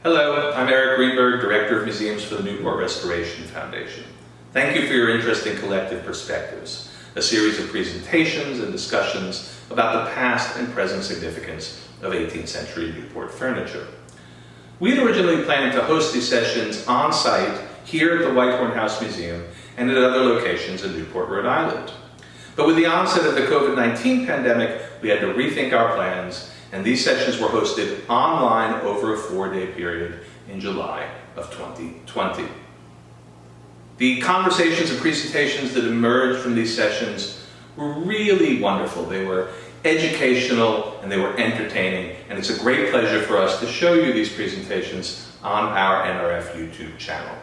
Hello, I'm Eric Greenberg, Director of Museums for the Newport Restoration Foundation. Thank you for your interest in Collective Perspectives, a series of presentations and discussions about the past and present significance of 18th century Newport furniture. We had originally planned to host these sessions on site here at the Whitehorne House Museum and at other locations in Newport, Rhode Island. But with the onset of the COVID-19 pandemic, we had to rethink our plans, and these sessions were hosted online over a 4-day period in July of 2020. The conversations and presentations that emerged from these sessions were really wonderful. They were educational and they were entertaining, and it's a great pleasure for us to show you these presentations on our NRF YouTube channel.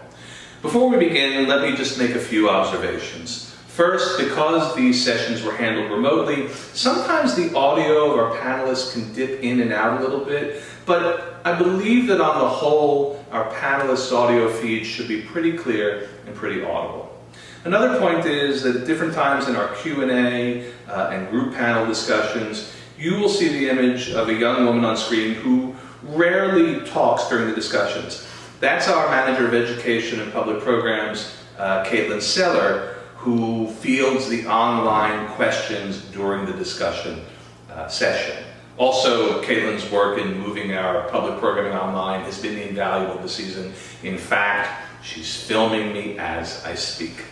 Before we begin, let me just make a few observations. First, because these sessions were handled remotely, sometimes the audio of our panelists can dip in and out a little bit, but I believe that on the whole, our panelists' audio feed should be pretty clear and pretty audible. Another point is that at different times in our Q&A and group panel discussions, you will see the image of a young woman on screen who rarely talks during the discussions. That's our Manager of Education and Public Programs, Caitlin Seller, who fields the online questions during the discussion session. Also, Caitlin's work in moving our public programming online has been invaluable this season. In fact, she's filming me as I speak.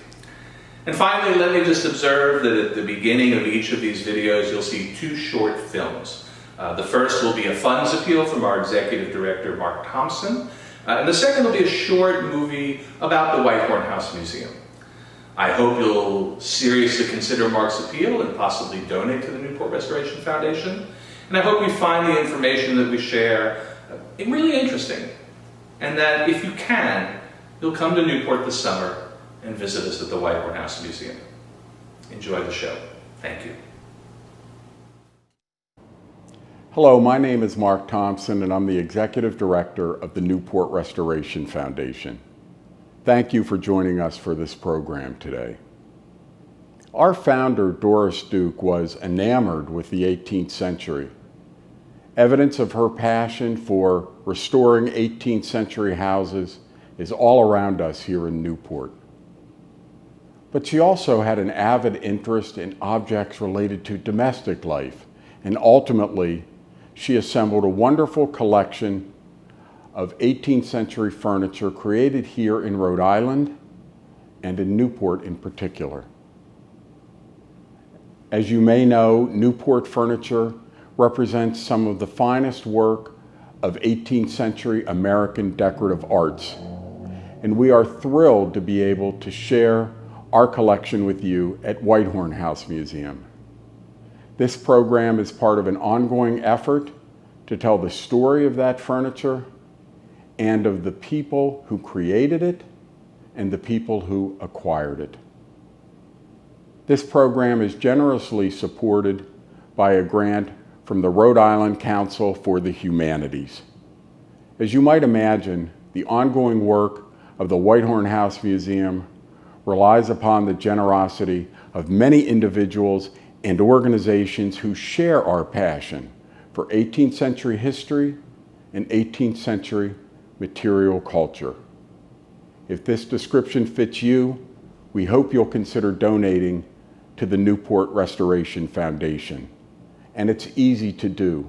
And finally, let me just observe that at the beginning of each of these videos, you'll see 2 short films. The first will be a funds appeal from our Executive Director, Mark Thompson, and the second will be a short movie about the Whitehorne House Museum. I hope you'll seriously consider Mark's appeal and possibly donate to the Newport Restoration Foundation. And I hope you find the information that we share really interesting, and that if you can, you'll come to Newport this summer and visit us at the Whitehorne House Museum. Enjoy the show. Thank you. Hello, my name is Mark Thompson, and I'm the Executive Director of the Newport Restoration Foundation. Thank you for joining us for this program today. Our founder, Doris Duke, was enamored with the 18th century. Evidence of her passion for restoring 18th century houses is all around us here in Newport. But she also had an avid interest in objects related to domestic life, and ultimately, she assembled a wonderful collection of 18th century furniture created here in Rhode Island and in Newport in particular. As you may know, Newport furniture represents some of the finest work of 18th century American decorative arts, and we are thrilled to be able to share our collection with you at Whitehorne House Museum. This program is part of an ongoing effort to tell the story of that furniture and of the people who created it and the people who acquired it. This program is generously supported by a grant from the Rhode Island Council for the Humanities. As you might imagine, the ongoing work of the Whitehorne House Museum relies upon the generosity of many individuals and organizations who share our passion for 18th century history and 18th century material culture. If this description fits you, we hope you'll consider donating to the Newport Restoration Foundation. And it's easy to do.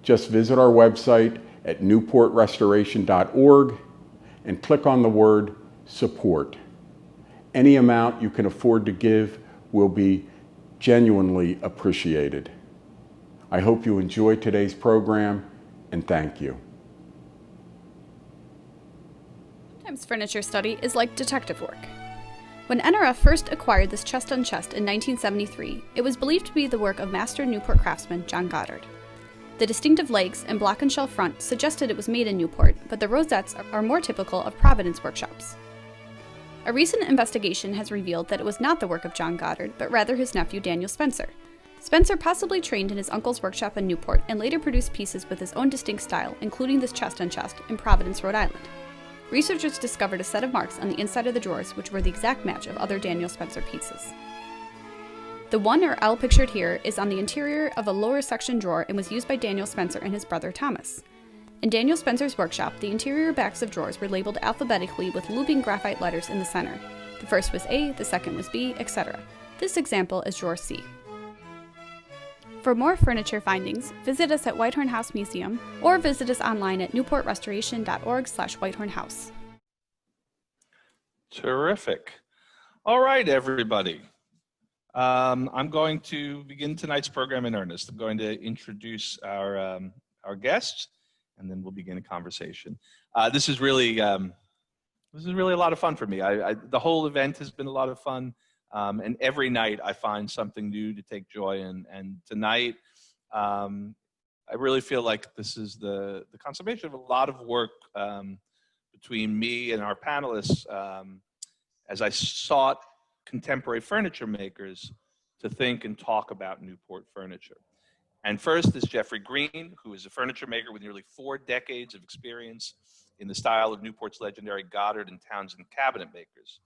Just visit our website at newportrestoration.org and click on the word support. Any amount you can afford to give will be genuinely appreciated. I hope you enjoy today's program, and thank you. Sometimes furniture study is like detective work. When NRF first acquired this chest-on-chest in 1973, it was believed to be the work of master Newport craftsman John Goddard. The distinctive legs and block and shelf front suggested it was made in Newport, but the rosettes are more typical of Providence workshops. A recent investigation has revealed that it was not the work of John Goddard, but rather his nephew Daniel Spencer. Spencer possibly trained in his uncle's workshop in Newport and later produced pieces with his own distinct style, including this chest-on-chest in Providence, Rhode Island. Researchers discovered a set of marks on the inside of the drawers which were the exact match of other Daniel Spencer pieces. The 1 or L pictured here is on the interior of a lower section drawer and was used by Daniel Spencer and his brother Thomas. In Daniel Spencer's workshop, the interior backs of drawers were labeled alphabetically with looping graphite letters in the center. The first was A, the second was B, etc. This example is drawer C. For more furniture findings, visit us at Whitehorne House Museum or visit us online at newportrestoration.org/whitehornehouse. Terrific. All right, everybody. I'm going to begin tonight's program in earnest. I'm going to introduce our guests, and then we'll begin a conversation. This is really a lot of fun for me. The whole event has been a lot of fun, and every night I find something new to take joy in. And tonight, I really feel like this is the consummation of a lot of work between me and our panelists as I sought contemporary furniture makers to think and talk about Newport furniture. And first is Jeffrey Greene, who is a furniture maker with nearly 4 decades of experience in the style of Newport's legendary Goddard and Townsend cabinet makers.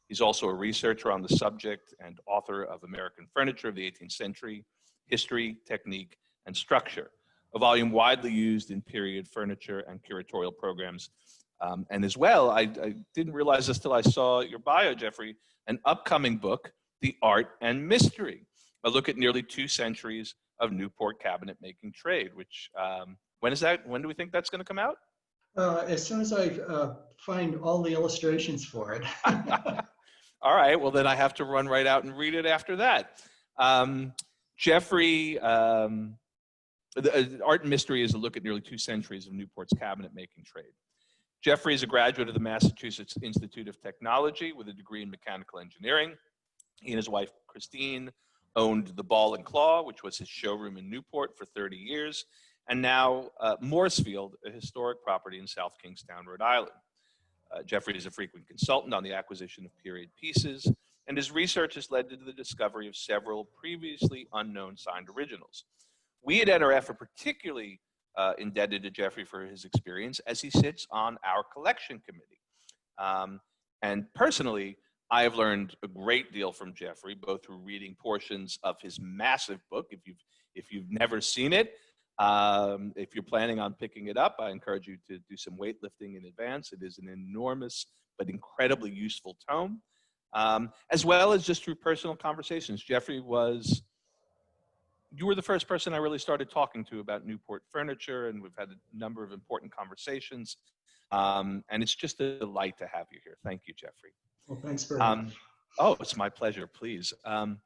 He's also a researcher on the subject and author of American Furniture of the 18th Century, History, Technique, and Structure, a volume widely used in period furniture and curatorial programs. And as well, I didn't realize this till I saw your bio, Jeffrey, an upcoming book, The Art and Mystery, a look at nearly 2 centuries of Newport cabinet making trade, which, when do we think that's going to come out? As soon as I find all the illustrations for it. All right, well then I have to run right out and read it after that. Jeffrey, The Art and Mystery is a look at nearly 2 centuries of Newport's cabinet making trade. Jeffrey is a graduate of the Massachusetts Institute of Technology with a degree in mechanical engineering. He and his wife, Christine, owned the Ball and Claw, which was his showroom in Newport for 30 years, and now Mooresfield, a historic property in South Kingstown, Rhode Island. Jeffrey is a frequent consultant on the acquisition of period pieces, and his research has led to the discovery of several previously unknown signed originals. We at NRF are particularly indebted to Jeffrey for his experience as he sits on our collection committee. And personally, I have learned a great deal from Jeffrey, both through reading portions of his massive book. If you've never seen it, if you're planning on picking it up, I encourage you to do some weightlifting in advance. It is an enormous but incredibly useful tome, as well as just through personal conversations. Jeffrey, you were the first person I really started talking to about Newport furniture, and we've had a number of important conversations. And it's just a delight to have you here. Thank you, Jeffrey. Well, thanks very much. Oh, it's my pleasure, please. And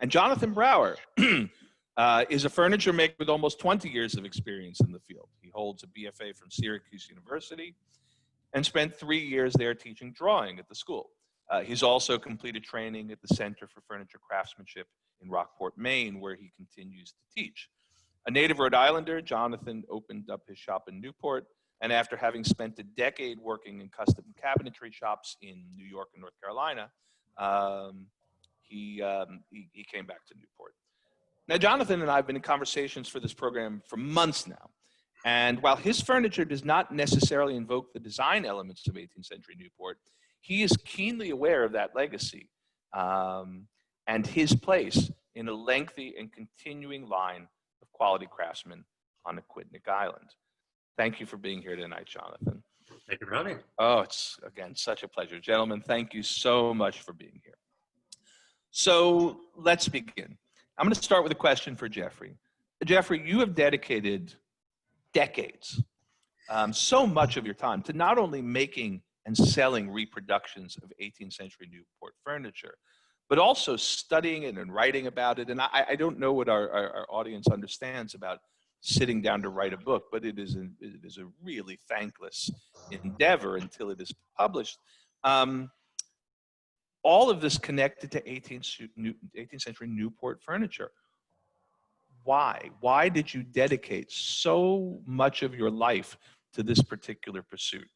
Jonathan Brower is a furniture maker with almost 20 years of experience in the field. He holds a BFA from Syracuse University and spent 3 years there teaching drawing at the school. He's also completed training at the Center for Furniture Craftsmanship in Rockport, Maine, where he continues to teach. A native Rhode Islander, Jonathan opened up his shop in Newport, and after having spent a decade working in custom cabinetry shops in New York and North Carolina, he came back to Newport. Now, Jonathan and I have been in conversations for this program for months now, and while his furniture does not necessarily invoke the design elements of 18th century Newport, he is keenly aware of that legacy and his place in a lengthy and continuing line of quality craftsmen on Aquidneck Island. Thank you for being here tonight, Jonathan. Thank you for having me. Oh, it's, again, such a pleasure. Gentlemen, thank you so much for being here. So let's begin. I'm going to start with a question for Jeffrey. Jeffrey, you have dedicated decades, so much of your time to not only making and selling reproductions of 18th century Newport furniture, but also studying it and writing about it. And I don't know what our audience understands about sitting down to write a book, but it is a really thankless endeavor until it is published. All of this connected to 18th century Newport furniture. Why? Why did you dedicate so much of your life to this particular pursuit?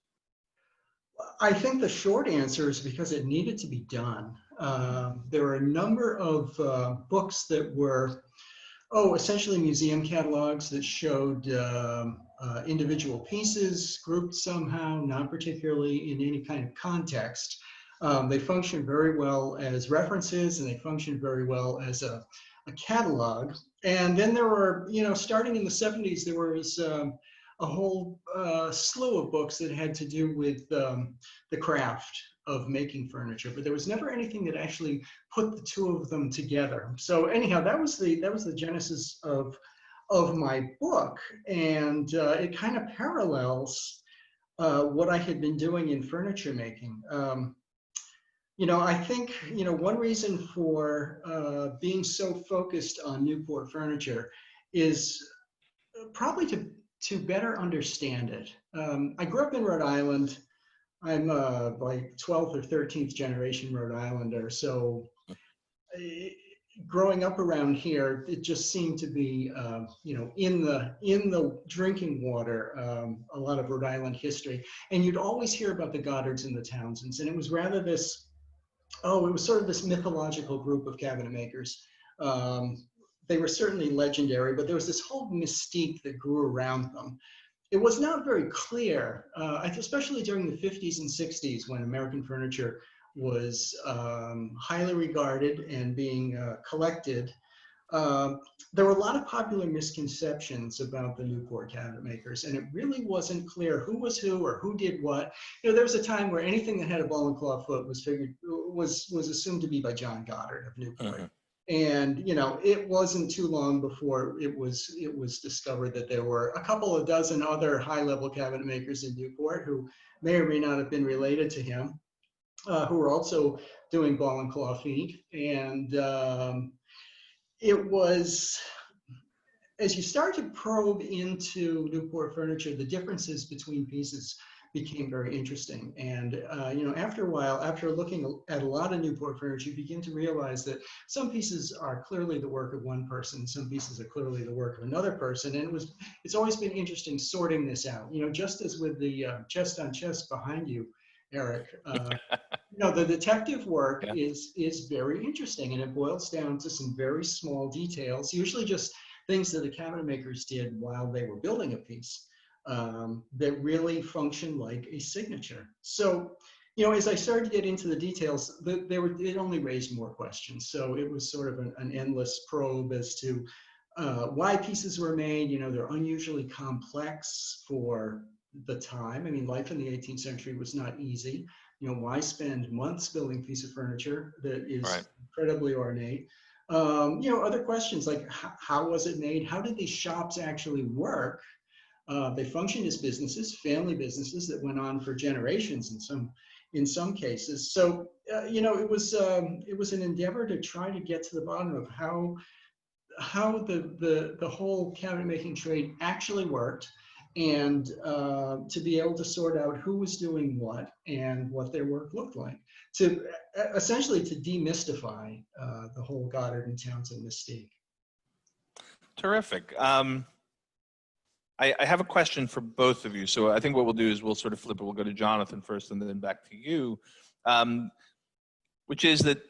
I think the short answer is because it needed to be done. There were a number of books that were, essentially museum catalogs that showed individual pieces grouped somehow, not particularly in any kind of context. They functioned very well as references, and they functioned very well as a catalog. And then there were, starting in the 70s, there was a whole slew of books that had to do with the craft of making furniture, but there was never anything that actually put the two of them together. So anyhow, that was the genesis of my book, and it kind of parallels what I had been doing in furniture making. I think, one reason for being so focused on Newport furniture is probably to better understand it. I grew up in Rhode Island. I'm like 12th or 13th generation Rhode Islander. So growing up around here, it just seemed to be, in the drinking water, a lot of Rhode Island history. And you'd always hear about the Goddards and the Townsends. And it was rather it was sort of this mythological group of cabinet makers. They were certainly legendary, but there was this whole mystique that grew around them. It was not very clear, especially during the 50s and 60s when American furniture was highly regarded and being collected. There were a lot of popular misconceptions about the Newport cabinet makers, and it really wasn't clear who was who or who did what. There was a time where anything that had a ball and claw foot was assumed to be by John Goddard of Newport. Mm-hmm. And it wasn't too long before it was discovered that there were a couple of dozen other high-level cabinet makers in Newport who may or may not have been related to him, who were also doing ball and claw feet. And it was, as you start to probe into Newport furniture, the differences between pieces became very interesting. And, after a while, after looking at a lot of Newport furniture, you begin to realize that some pieces are clearly the work of one person, some pieces are clearly the work of another person. And it's always been interesting sorting this out, just as with the chest on chest behind you, Eric, the detective work is very interesting, and it boils down to some very small details, usually just things that the cabinet makers did while they were building a piece. That really function like a signature. So, as I started to get into the details, it only raised more questions. So it was sort of an endless probe as to why pieces were made. They're unusually complex for the time. I mean, life in the 18th century was not easy. Why spend months building a piece of furniture that is incredibly ornate? Other questions like how was it made? How did these shops actually work? They functioned as businesses, family businesses that went on for generations in some cases. So it was an endeavor to try to get to the bottom of how the whole cabinet making trade actually worked, and to be able to sort out who was doing what and what their work looked like, to essentially to demystify the whole Goddard and Townsend mystique. Terrific. I have a question for both of you. So I think what we'll do is we'll sort of flip it. We'll go to Jonathan first and then back to you, which is that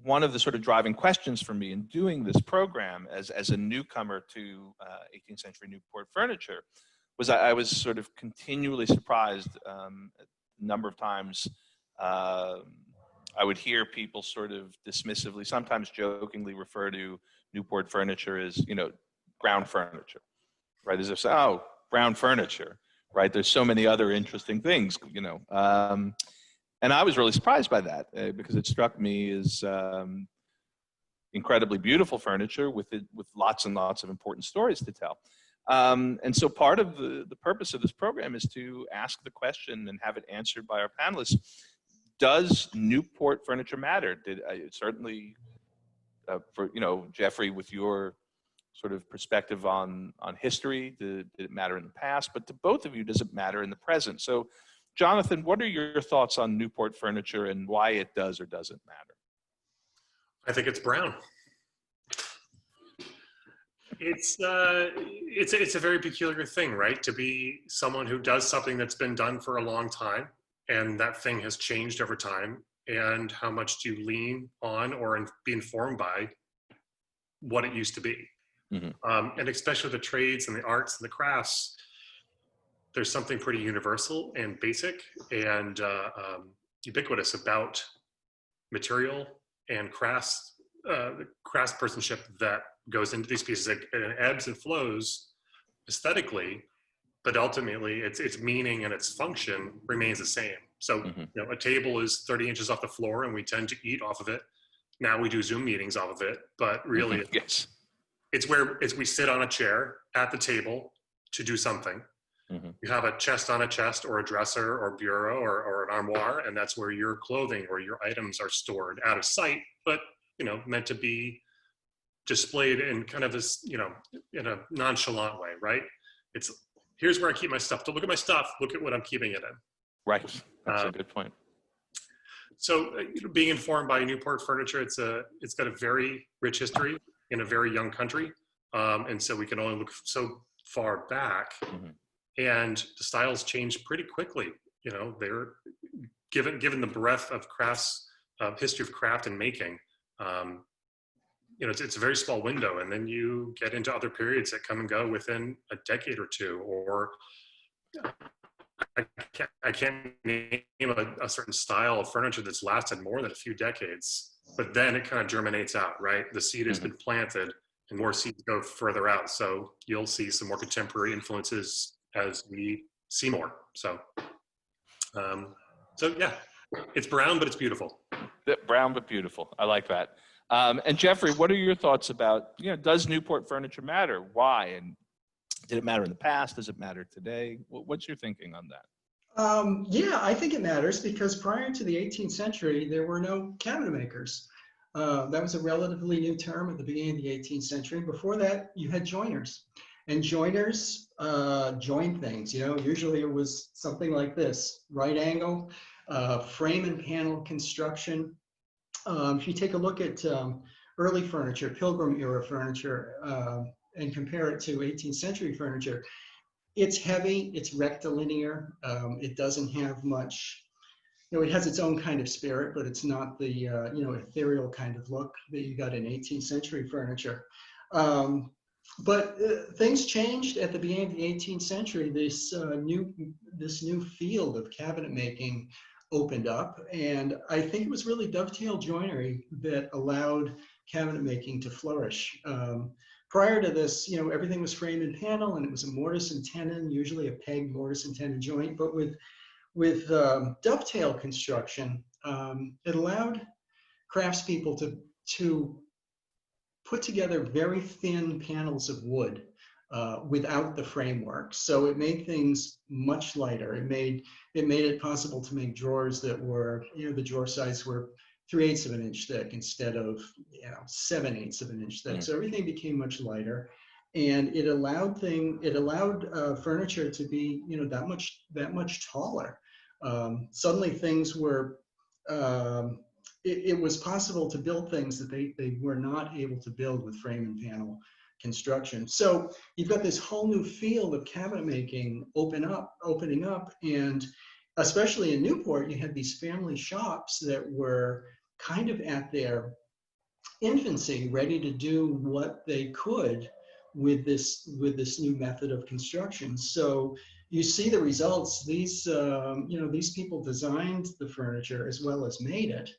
one of the sort of driving questions for me in doing this program as a newcomer to 18th century Newport furniture was I was sort of continually surprised a number of times. I would hear people sort of dismissively, sometimes jokingly refer to Newport furniture as, brown furniture. Right, as if, brown furniture, right? There's so many other interesting things, and I was really surprised by that because it struck me as incredibly beautiful furniture with lots and lots of important stories to tell. And so part of the purpose of this program is to ask the question and have it answered by our panelists. Does Newport furniture matter? Certainly, for Jeffrey, with your sort of perspective on history, did it matter in the past? But to both of you, does it matter in the present? So, Jonathan, what are your thoughts on Newport furniture and why it does or doesn't matter? I think it's brown. It's a very peculiar thing, right? To be someone who does something that's been done for a long time, and that thing has changed over time, and how much do you lean on or be informed by what it used to be? Mm-hmm. And especially the trades and the arts and the crafts, there's something pretty universal and basic and ubiquitous about material and craftspersonship that goes into these pieces. And it ebbs and flows aesthetically, but ultimately its meaning and its function remains the same. So, a table is 30 inches off the floor and we tend to eat off of it. Now we do Zoom meetings off of it, but really Yes. it's where we sit on a chair at the table to do something. You have a chest on a chest or a dresser or bureau or an armoire, and that's where your clothing or your items are stored out of sight, but meant to be displayed in kind of this, in a nonchalant way, right? It's here's where I keep my stuff. Don't look at my stuff, look at what I'm keeping it in. Right. That's a good point. So being informed by Newport Furniture, it's got a very rich history in a very young country. And so we can only look so far back. And the styles change pretty quickly. They're given the breadth of history of craft and making. It's a very small window, and then you get into other periods that come and go within a decade or two. Or I can't name a certain style of furniture that's lasted more than a few decades, but then it kind of germinates out, right? The seed has been planted, and more seeds go further out. So you'll see some more contemporary influences as we see more. So yeah, it's brown, but it's beautiful. Brown but beautiful. I like that. And Jeffrey, what are your thoughts about, does Newport furniture matter? Why? And did it matter in the past? Does it matter today? What's your thinking on that? Yeah, I think it matters because prior to the 18th century, there were no cabinet makers. That was a relatively new term at the beginning of the 18th century. Before that, you had joiners. And joiners joined things, usually it was something like this, right angle, frame and panel construction. If you take a look at early furniture, Pilgrim era furniture, and compare it to 18th century furniture, it's heavy, it's rectilinear, it doesn't have much, it has its own kind of spirit, but it's not the, ethereal kind of look that you got in 18th century furniture. But things changed at the beginning of the 18th century. This new field of cabinet making opened up, and I think it was really dovetail joinery that allowed cabinet making to flourish. Prior to this, everything was frame and panel, and it was a mortise and tenon, usually a peg mortise and tenon joint. But with dovetail construction, it allowed craftspeople to put together very thin panels of wood without the framework. So it made things much lighter. It made it possible to make drawers that were, the drawer size were 3/8 of an inch thick instead of 7/8 of an inch thick. So everything became much lighter, and it allowed furniture to be that much taller. Suddenly things were. It was possible to build things that they were not able to build with frame and panel construction. So you've got this whole new field of cabinet making opening up, and especially in Newport, you had these family shops that were kind of at their infancy, ready to do what they could with this new method of construction. So you see the results. These people designed the furniture as well as made it,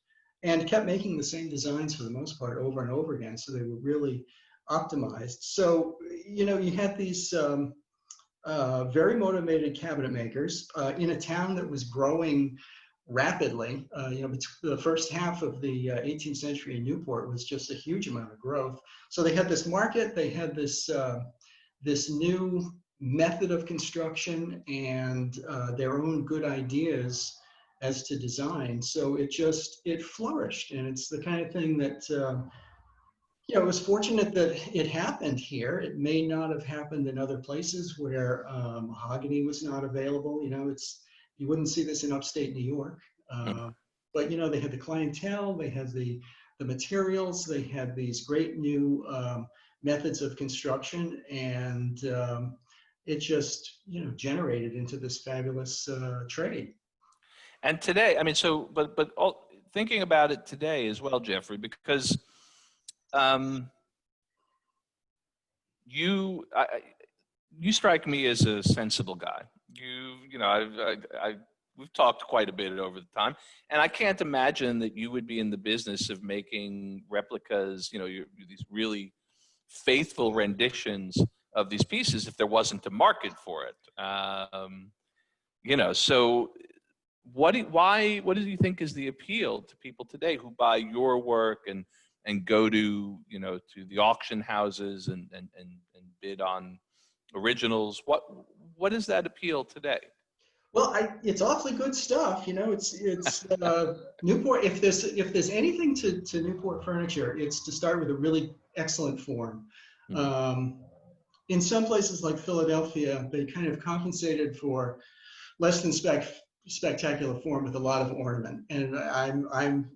and kept making the same designs for the most part over and over again. So they were really optimized. So, you had these very motivated cabinet makers in a town that was growing rapidly. The first half of the 18th century in Newport was just a huge amount of growth. So they had this market, they had this new method of construction, and their own good ideas as to design. So it flourished, and it's the kind of thing that, it was fortunate that it happened here. It may not have happened in other places where mahogany was not available. You wouldn't see this in upstate New York. But, they had the clientele, they had the materials, they had these great new methods of construction, and it just, generated into this fabulous trade. And today, but thinking about it today as well, Jeffrey, because you strike me as a sensible guy. We've talked quite a bit over the time, and I can't imagine that you would be in the business of making replicas, these really faithful renditions of these pieces if there wasn't a market for it. So what do you think is the appeal to people today who buy your work and go to the auction houses and bid on originals? What is that appeal today? Well, it's awfully good stuff. It's Newport. If there's anything to Newport Furniture, it's to start with a really excellent form. In some places like Philadelphia, they kind of compensated for less than spectacular form with a lot of ornament. And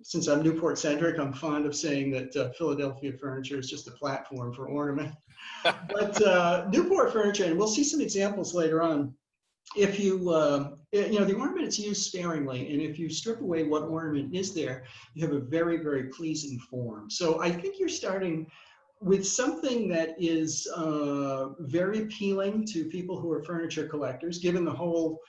since I'm Newport centric, I'm fond of saying that Philadelphia furniture is just a platform for ornament. But Newport Furniture, and we'll see some examples later on. If the ornament is used sparingly, and if you strip away what ornament is there, you have a very, very pleasing form. So I think you're starting with something that is very appealing to people who are furniture collectors, given the whole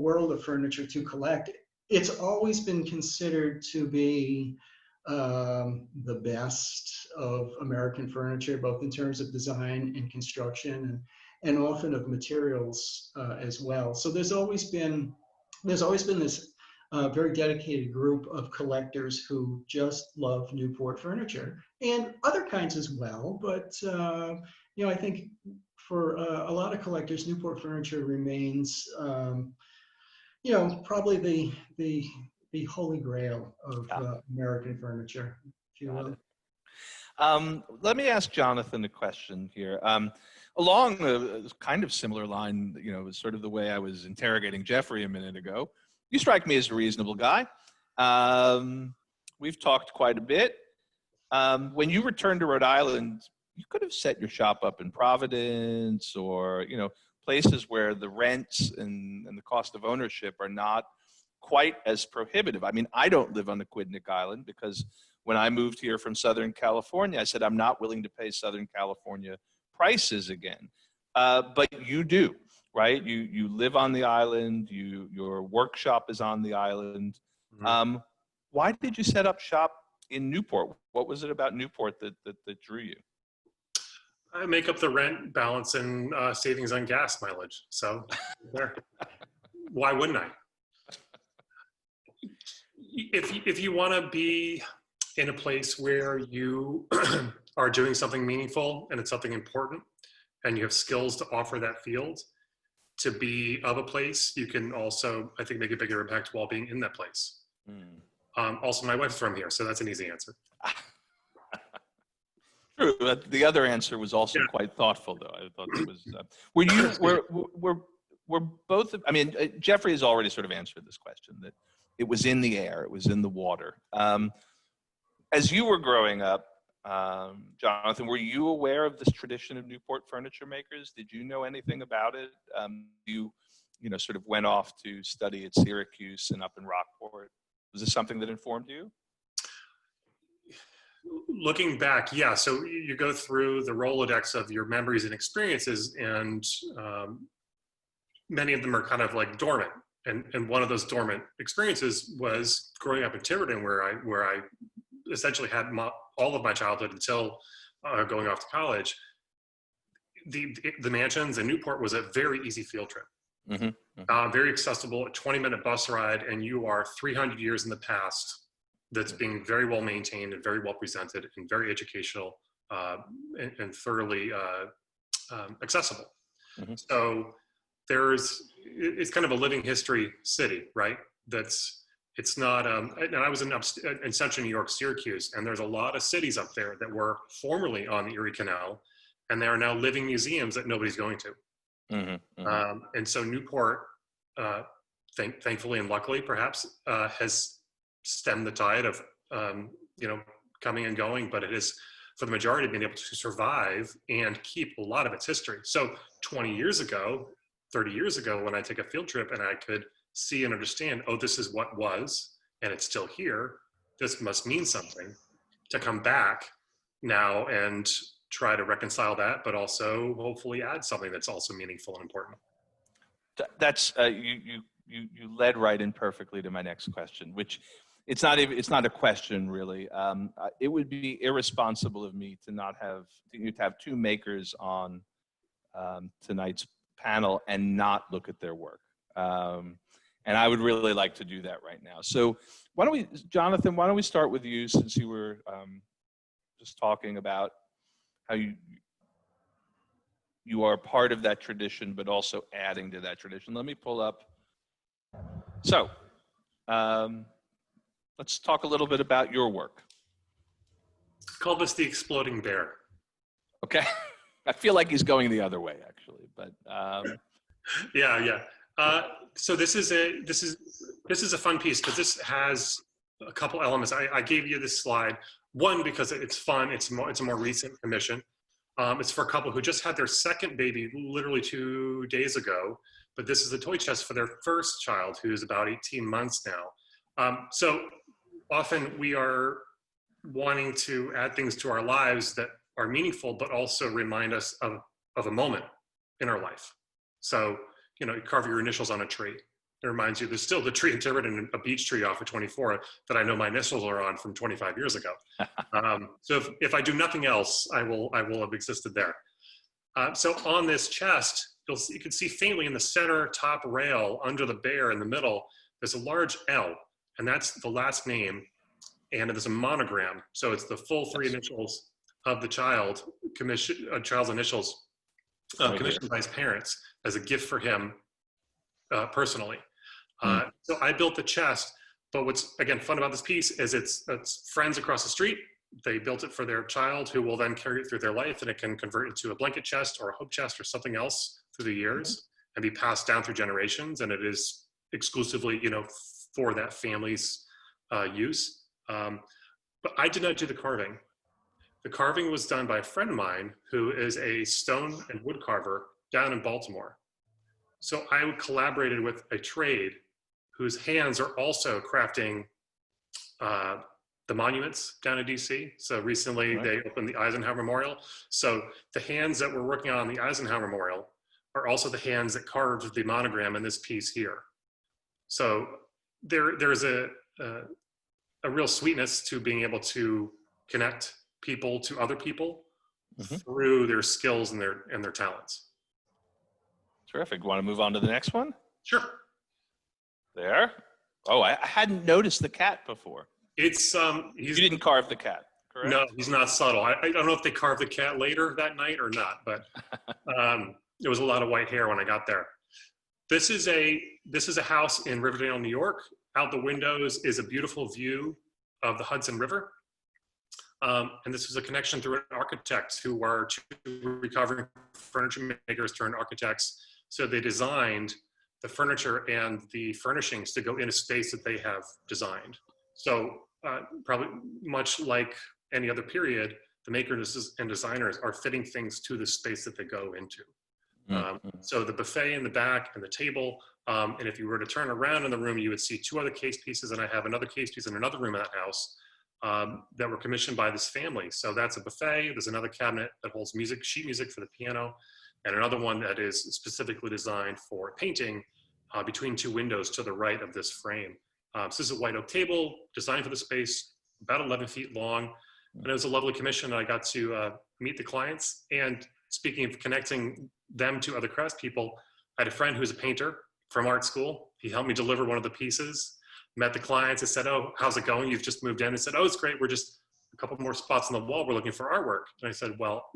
world of furniture to collect. It's always been considered to be the best of American furniture, both in terms of design and construction, and often of materials as well. So there's always been this very dedicated group of collectors who just love Newport furniture, and other kinds as well. But I think for a lot of collectors, Newport furniture remains probably the holy grail of American furniture, if you will. Let me ask Jonathan a question here. Along a kind of similar line, sort of the way I was interrogating Jeffrey a minute ago. You strike me as a reasonable guy. We've talked quite a bit. When you returned to Rhode Island, you could have set your shop up in Providence or, places where the rents and the cost of ownership are not quite as prohibitive. I mean, I don't live on the Quidnick Island because when I moved here from Southern California, I said, I'm not willing to pay Southern California prices again. But you do, right? You live on the island, your workshop is on the island. Mm-hmm. Why did you set up shop in Newport? What was it about Newport that drew you? I make up the rent balance and savings on gas mileage. So there. Why wouldn't I? If you want to be in a place where you are doing something meaningful and it's something important and you have skills to offer that field, to be of a place, you can also, I think, make a bigger impact while being in that place. Also, my wife's from here, so that's an easy answer. True. The other answer was also quite thoughtful, though. I thought it was. Were both? I mean, Jeffrey has already sort of answered this question that it was in the air, it was in the water. As you were growing up, Jonathan, were you aware of this tradition of Newport furniture makers? Did you know anything about it? You sort of went off to study at Syracuse and up in Rockport. Was this something that informed you? Looking back, yeah. So you go through the Rolodex of your memories and experiences, and many of them are kind of like dormant. And one of those dormant experiences was growing up in Tiverton, where I essentially had all of my childhood until going off to college. The mansions in Newport was a very easy field trip. Mm-hmm. Mm-hmm. Very accessible, a 20-minute bus ride, and you are 300 years in the past. That's being very well maintained and very well presented and very educational and thoroughly accessible. Mm-hmm. So it's kind of a living history city, right? It's not, and I was in central New York, Syracuse, and there's a lot of cities up there that were formerly on the Erie Canal, and they are now living museums that nobody's going to. Mm-hmm. Mm-hmm. And so Newport, thankfully and luckily perhaps, has stemmed the tide of, coming and going, but it is, for the majority, been able to survive and keep a lot of its history. So 20 years ago, 30 years ago, when I take a field trip and I could see and understand, oh, this is what was, and it's still here, this must mean something, to come back now and try to reconcile that, but also hopefully add something that's also meaningful and important. That's, you led right in perfectly to my next question, which it's not a question really. It would be irresponsible of me to have two makers on tonight's panel and not look at their work. And I would really like to do that right now. So why don't we, Jonathan, why don't we start with you, since you were just talking about how you are part of that tradition, but also adding to that tradition. Let me pull up. So let's talk a little bit about your work. Call this the exploding bear. Okay. I feel like he's going the other way, actually, but Yeah. So this is a fun piece because this has a couple elements. I gave you this slide. One, because it's fun. It's a more recent commission. It's for a couple who just had their second baby literally 2 days ago, but this is a toy chest for their first child, who's about 18 months now. So often we are wanting to add things to our lives that are meaningful, but also remind us of a moment in our life. So, you know, you carve your initials on a tree. It reminds you, there's still the tree in Tiverton and a beech tree off of 24 that I know my initials are on from 25 years ago. So if I do nothing else, I will have existed there. So on this chest, you can see faintly in the center top rail under the bear in the middle, there's a large L, and that's the last name, and there's a monogram. So it's the full three initials of the child, child's initials, commissioned by his parents as a gift for him personally. So I built the chest, but what's again fun about this piece is it's friends across the street. They built it for their child, who will then carry it through their life, and it can convert into a blanket chest or a hope chest or something else through the years and be passed down through generations. And it is exclusively, you know, for that family's use. But I did not do the carving. The carving was done by a friend of mine who is a stone and wood carver down in Baltimore. So I collaborated with a trade whose hands are also crafting the monuments down in DC. So recently they opened the Eisenhower Memorial. So the hands that we're working on the Eisenhower Memorial are also the hands that carved the monogram in this piece here. So there's a real sweetness to being able to connect people to other people through their skills and their talents. Terrific. Want to move on to the next one? Sure. There. Oh, I hadn't noticed the cat before. It's you didn't carve the cat, correct? No, he's not subtle. I don't know if they carved the cat later that night or not, but there was a lot of white hair when I got there. This is a house in Riverdale, New York. Out the windows is a beautiful view of the Hudson River. And this was a connection through architects who are two recovering furniture makers turned architects. So they designed the furniture and the furnishings to go in a space that they have designed. So probably much like any other period, the makers and designers are fitting things to the space that they go into. So the buffet in the back and the table, and if you were to turn around in the room, you would see two other case pieces, and I have another case piece in another room in that house that were commissioned by this family. So that's a buffet. There's another cabinet that holds music, sheet music for the piano, and another one that is specifically designed for painting between two windows to the right of this frame. So this is a white oak table designed for the space, about 11 feet long. And it was a lovely commission. I got to meet the clients. And speaking of connecting them to other craftspeople, I had a friend who's a painter from art school. He helped me deliver one of the pieces. Met the clients. I said, "Oh, how's it going? You've just moved in." They said, "Oh, it's great. We're just a couple more spots on the wall. We're looking for artwork." And I said, "Well,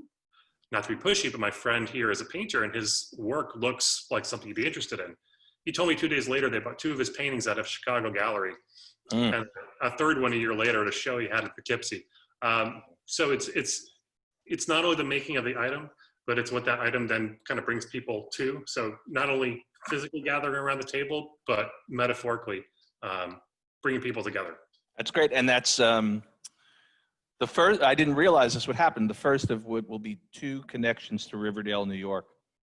not to be pushy, but my friend here is a painter and his work looks like something you'd be interested in." He told me 2 days later they bought two of his paintings out of Chicago Gallery, and a third one a year later at a show he had at Poughkeepsie. So it's not only the making of the item, but it's what that item then kind of brings people to. So not only physically gathering around the table, but metaphorically bringing people together. That's great. And that's the first, I didn't realize this would happen. The first of what will be two connections to Riverdale, New York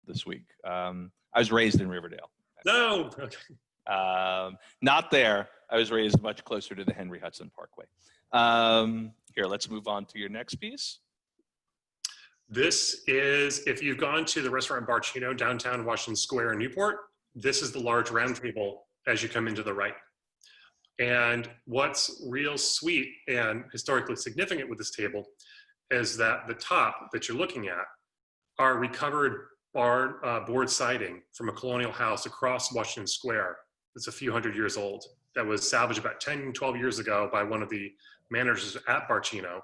this week. I was raised in Riverdale. No, okay. Not there. I was raised much closer to the Henry Hudson Parkway. Here, let's move on to your next piece. This is, if you've gone to the restaurant Barcino downtown Washington Square in Newport, this is the large round table as you come into the right. And what's real sweet and historically significant with this table is that the top that you're looking at are recovered board siding from a colonial house across Washington Square that's a few hundred years old, that was salvaged about 10, 12 years ago by one of the managers at Barcino.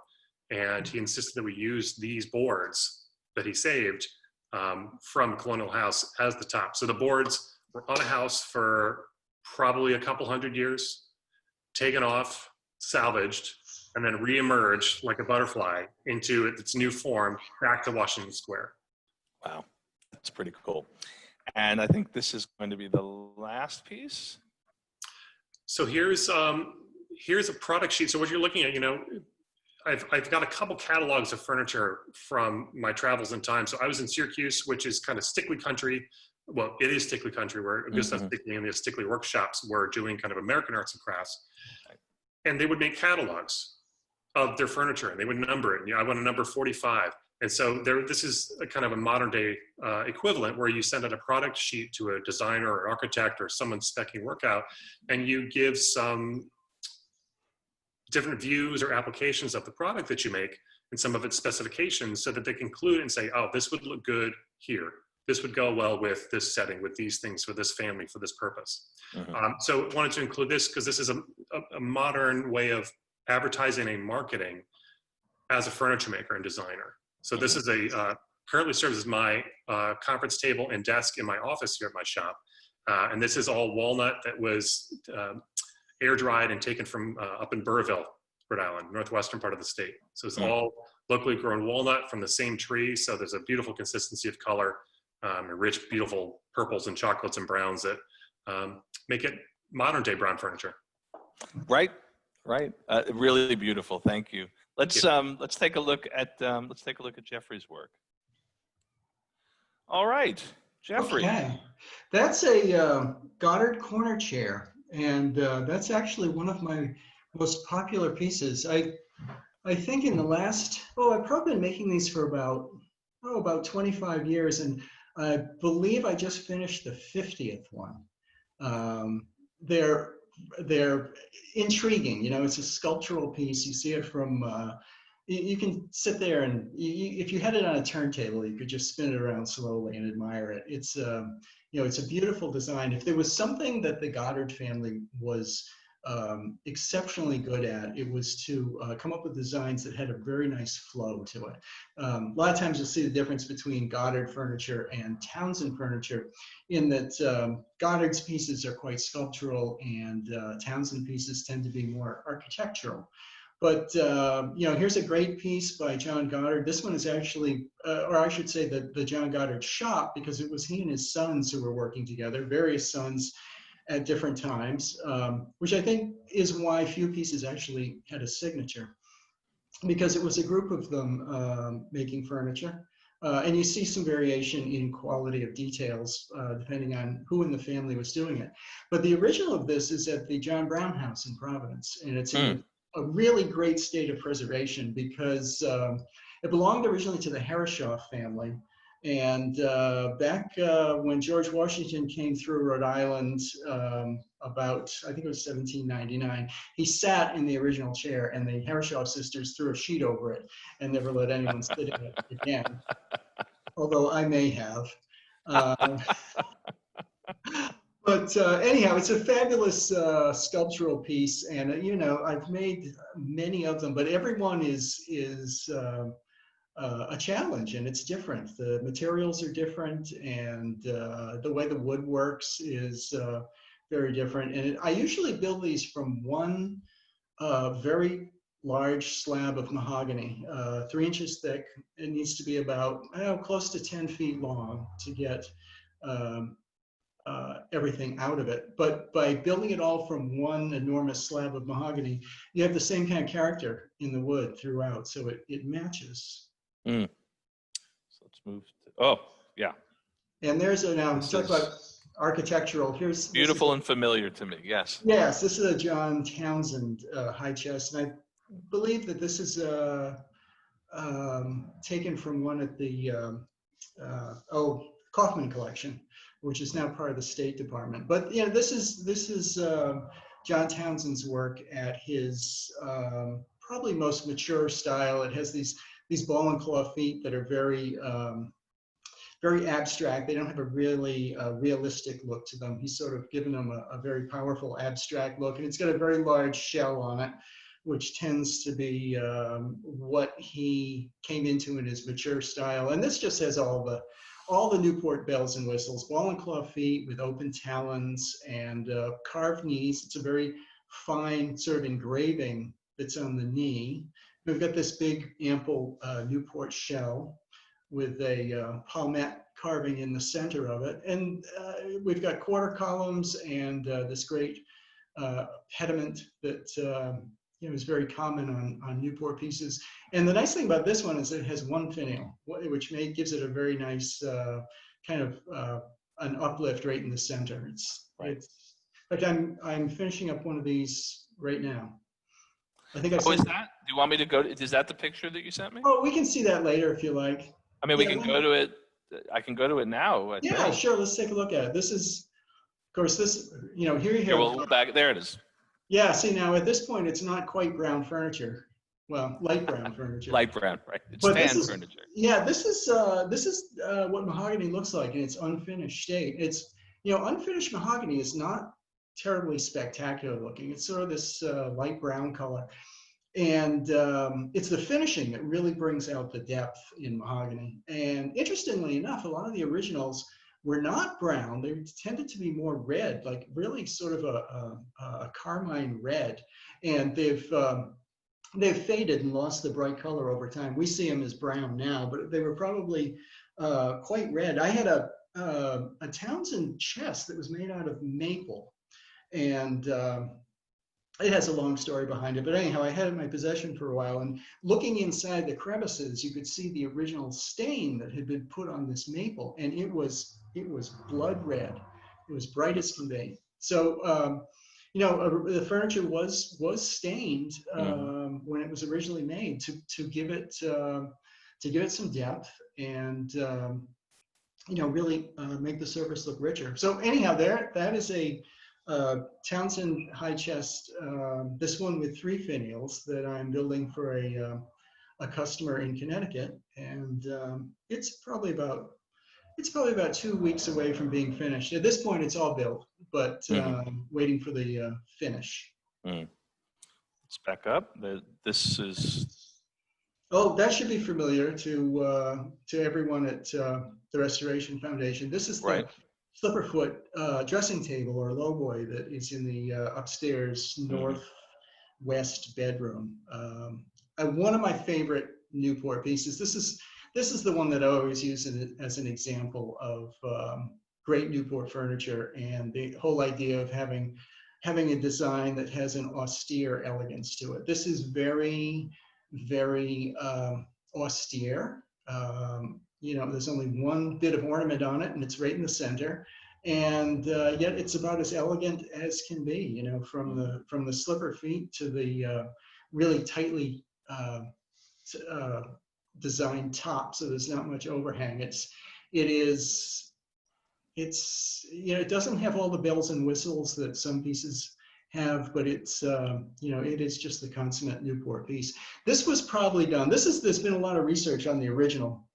And he insisted that we use these boards that he saved from Colonial House as the top. So the boards were on a house for probably a couple hundred years, taken off, salvaged, and then re-emerged like a butterfly into its new form back to Washington Square. Wow, that's pretty cool. And I think this is going to be the last piece. So here's a product sheet. So what you're looking at, you know, I've got a couple catalogs of furniture from my travels in time. So I was in Syracuse, which is kind of Stickley country. Well, it is Stickley country, where Gustav Stickley and the Stickley workshops were doing kind of American arts and crafts. And they would make catalogs of their furniture, and they would number it. You know, I want a number 45. And so this is a kind of a modern day equivalent, where you send out a product sheet to a designer or architect or someone speccing work out, and you give some different views or applications of the product that you make and some of its specifications, so that they conclude and say, oh, this would look good here. This would go well with this setting, with these things, for this family, for this purpose. So I wanted to include this because this is a modern way of advertising and marketing as a furniture maker and designer. So this is currently serves as my conference table and desk in my office here at my shop. And this is all walnut that was air dried and taken from up in Burrville, Rhode Island, northwestern part of the state. So it's all locally grown walnut from the same tree. So there's a beautiful consistency of color, and rich, beautiful purples and chocolates and browns that make it modern day brown furniture. Right. Really beautiful. Thank you. Let's take a look at Jeffrey's work. All right, Jeffrey. Okay. That's a Goddard corner chair, and that's actually one of my most popular pieces. I think in the last, I've probably been making these for about 25 years, and I believe I just finished the 50th one. They're intriguing. You know, it's a sculptural piece. You see it from, you can sit there and if you had it on a turntable, you could just spin it around slowly and admire it. It's, it's a beautiful design. If there was something that the Goddard family was exceptionally good at, it was to come up with designs that had a very nice flow to it. A lot of times you'll see the difference between Goddard furniture and Townsend furniture, in that Goddard's pieces are quite sculptural and Townsend pieces tend to be more architectural. But here's a great piece by John Goddard. This one is actually, or I should say the John Goddard shop, because it was he and his sons who were working together, various sons at different times, which I think is why few pieces actually had a signature, because it was a group of them making furniture. And you see some variation in quality of details depending on who in the family was doing it. But the original of this is at the John Brown House in Providence, and it's in a really great state of preservation, because it belonged originally to the Herreshoff family. And back when George Washington came through Rhode Island about, I think it was 1799, he sat in the original chair, and the Herreshoff sisters threw a sheet over it and never let anyone sit in it again, although I may have. But anyhow, it's a fabulous sculptural piece, and I've made many of them, but every one is a challenge, and it's different. The materials are different, and the way the wood works is very different. And I usually build these from one very large slab of mahogany, 3 inches thick. It needs to be about close to 10 feet long to get everything out of it. But by building it all from one enormous slab of mahogany, you have the same kind of character in the wood throughout, so it matches. So let's move to, yeah. And there's talk about architectural. Here's beautiful and familiar to me. Yes. Yes, this is a John Townsend high chest, and I believe that this is taken from one at the Kaufman collection, which is now part of the State Department. But this is John Townsend's work at his probably most mature style. It has these ball and claw feet that are very very abstract. They don't have a really realistic look to them. He's sort of given them a very powerful abstract look, and it's got a very large shell on it, which tends to be what he came into in his mature style. And this just has all the Newport bells and whistles, ball and claw feet with open talons and carved knees. It's a very fine sort of engraving that's on the knee. We've got this big, ample Newport shell with a palmette carving in the center of it. And we've got quarter columns and this great pediment that is very common on Newport pieces. And the nice thing about this one is it has one finial, which gives it a very nice kind of an uplift right in the center. It's like I'm finishing up one of these right now. I think I Oh, is that? Do you want me to go? Is that the picture that you sent me? Oh, we can see that later if you like. I mean, we can go to it. I can go to it now. Yeah, sure. Let's take a look at it. This is, of course, this, here you Here, go. well, back there it is. Yeah, see, now at this point, it's not quite brown furniture. Well, light brown furniture. Light brown, right? It's But tan furniture. Yeah, this is what mahogany looks like in its unfinished state. It's, unfinished mahogany is not terribly spectacular looking. It's sort of this light brown color. And it's the finishing that really brings out the depth in mahogany. And interestingly enough, a lot of the originals were not brown. They tended to be more red, like really sort of a carmine red. And they've faded and lost the bright color over time. We see them as brown now, but they were probably quite red. I had a Townsend chest that was made out of maple. And it has a long story behind it, but anyhow, I had it in my possession for a while, and looking inside the crevices, you could see the original stain that had been put on this maple, and it was blood red. It was bright as can be. So, the furniture was stained when it was originally made to give it some depth and really make the surface look richer. So anyhow, that is a Townsend high chest, this one with 3 finials that I'm building for a customer in Connecticut, and it's probably about 2 weeks away from being finished. At this point, it's all built, but waiting for the finish. Let's back up. This is. Oh, that should be familiar to everyone at the Restoration Foundation. This is the Slipperfoot dressing table or lowboy that is in the upstairs northwest bedroom. One of my favorite Newport pieces. This is the one that I always use as an example of great Newport furniture and the whole idea of having a design that has an austere elegance to it. This is very, very austere. There's only one bit of ornament on it, and it's right in the center. And yet it's about as elegant as can be, from the slipper feet to the really tightly designed top, so there's not much overhang. It doesn't have all the bells and whistles that some pieces have, but it is just the consummate Newport piece. This was probably done. There's been a lot of research on the original.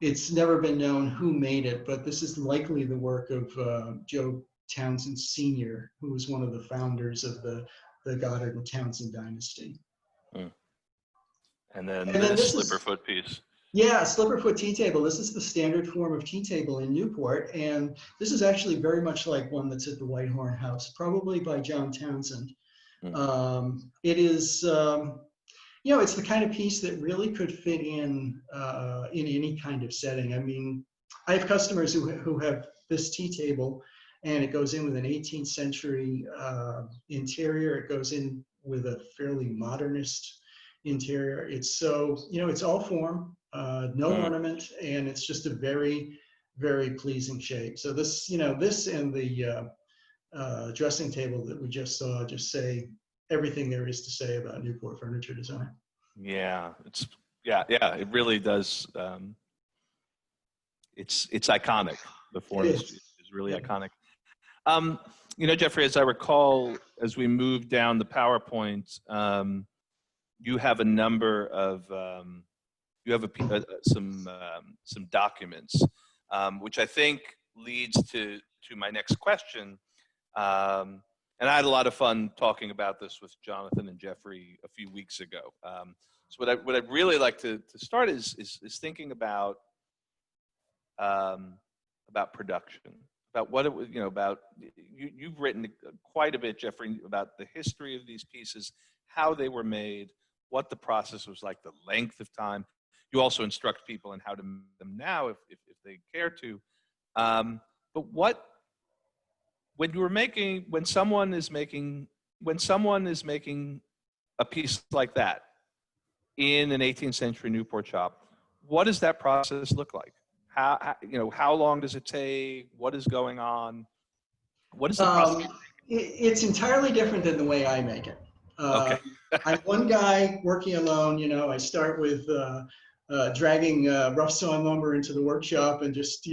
It's never been known who made it, but this is likely the work of Joe Townsend Sr., who was one of the founders of the Goddard and Townsend dynasty. And then this Slipperfoot piece. Yeah, Slipperfoot tea table. This is the standard form of tea table in Newport, and this is actually very much like one that's at the Whitehorne House, probably by John Townsend. It is, it's the kind of piece that really could fit in any kind of setting. I mean, I have customers who have this tea table, and it goes in with an 18th century interior. It goes in with a fairly modernist interior. It's it's all form, no ornament, and it's just a very, very pleasing shape. So this, this and the dressing table that we just saw just say everything there is to say about Newport furniture design. Yeah, it really does. It's iconic. The form is really iconic. Jeffrey, as I recall, as we move down the PowerPoint, you have a number of you have some documents, which I think leads to my next question. And I had a lot of fun talking about this with Jonathan and Jeffrey a few weeks ago. So what I'd really like to start is thinking about production, about what it was, about you've written quite a bit, Jeffrey, about the history of these pieces, how they were made, what the process was like, the length of time. You also instruct people in how to make them now if they care to. But when someone is making a piece like that in an 18th century Newport shop, what does that process look like? How long does it take? What is going on? What is the process? It's entirely different than the way I make it. Okay. I'm one guy working alone. I start with dragging rough sawn lumber into the workshop and just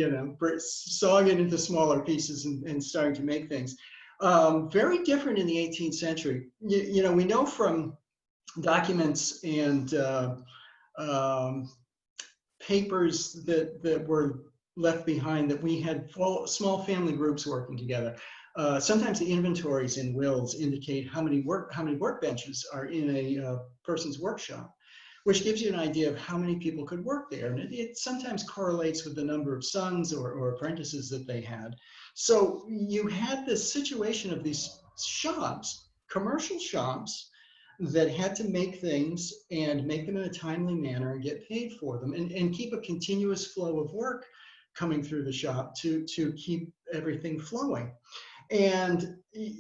sawing it into smaller pieces and starting to make things. Very different in the 18th century. We know from documents and papers that were left behind that we had small family groups working together. Sometimes the inventories in wills indicate how many workbenches are in a person's workshop, which gives you an idea of how many people could work there. And it sometimes correlates with the number of sons or apprentices that they had. So you had this situation of these shops, commercial shops, that had to make things and make them in a timely manner and get paid for them and keep a continuous flow of work coming through the shop to keep everything flowing. And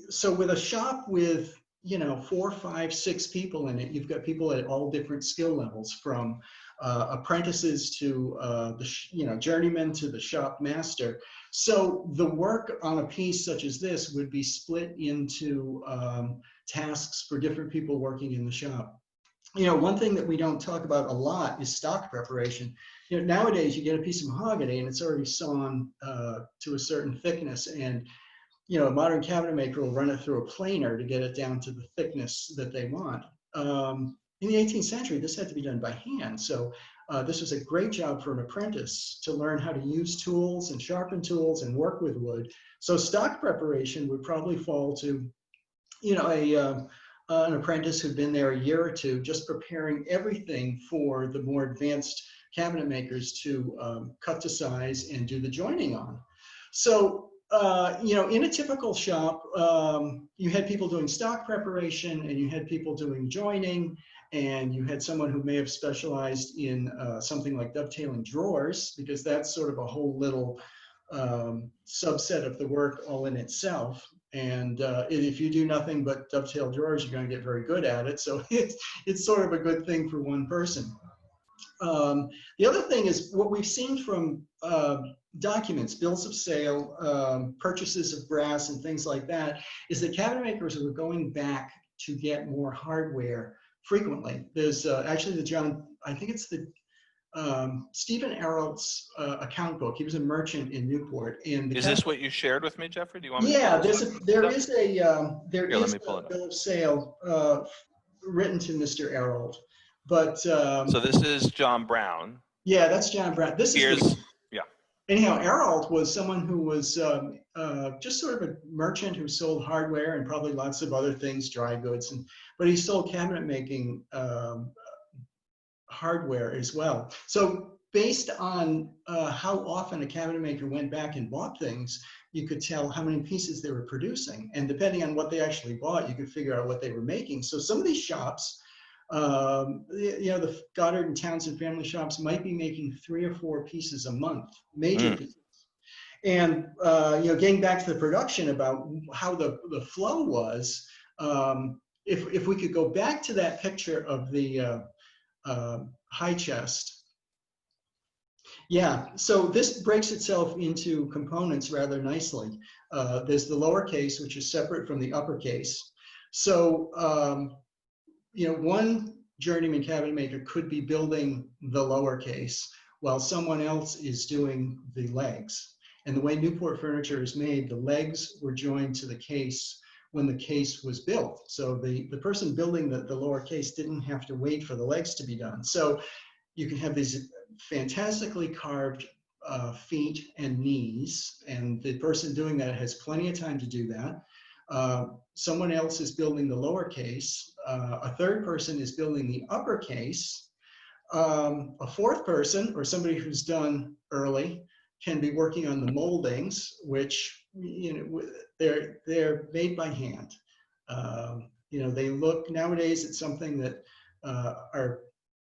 so with a shop with 4, 5, 6 people in it, you've got people at all different skill levels, from apprentices to journeymen to the shop master. So the work on a piece such as this would be split into tasks for different people working in the shop. One thing that we don't talk about a lot is stock preparation. Nowadays you get a piece of mahogany and it's already sawn to a certain thickness, and a modern cabinet maker will run it through a planer to get it down to the thickness that they want. In the 18th century, this had to be done by hand. So this was a great job for an apprentice to learn how to use tools and sharpen tools and work with wood. So stock preparation would probably fall to, an apprentice who'd been there a year or two, just preparing everything for the more advanced cabinet makers to cut to size and do the joining on. So in a typical shop, you had people doing stock preparation and you had people doing joining, and you had someone who may have specialized in something like dovetailing drawers, because that's sort of a whole little subset of the work all in itself. And if you do nothing but dovetail drawers, you're going to get very good at it. So it's sort of a good thing for one person. The other thing is what we've seen from documents, bills of sale, purchases of brass and things like that, is that cabinet makers were going back to get more hardware frequently. There's actually I think it's the Stephen Arald's account book. He was a merchant in Newport. And is this what you shared with me, Jeffrey? Do you want me to there is a bill of sale written to Mr. Arald. But so this is John Brown. Yeah, that's John Brown. Anyhow, Arald was someone who was just sort of a merchant who sold hardware and probably lots of other things, dry goods, but he sold cabinet making hardware as well. So based on how often a cabinet maker went back and bought things, you could tell how many pieces they were producing. And depending on what they actually bought, you could figure out what they were making. So some of these shops, the Goddard and Townsend family shops might be making 3 or 4 pieces a month, major pieces. And getting back to the production about how the flow was, if we could go back to that picture of the high chest. Yeah, so this breaks itself into components rather nicely. There's the lower case, which is separate from the upper case. So one journeyman cabinet maker could be building the lower case while someone else is doing the legs. And the way Newport furniture is made, the legs were joined to the case when the case was built. So the person building the lower case didn't have to wait for the legs to be done. So you can have these fantastically carved feet and knees, and the person doing that has plenty of time to do that. Someone else is building the lowercase. A third person is building the uppercase. A fourth person, or somebody who's done early, can be working on the moldings, which, you know, they're made by hand. You know, they look, nowadays it's something that a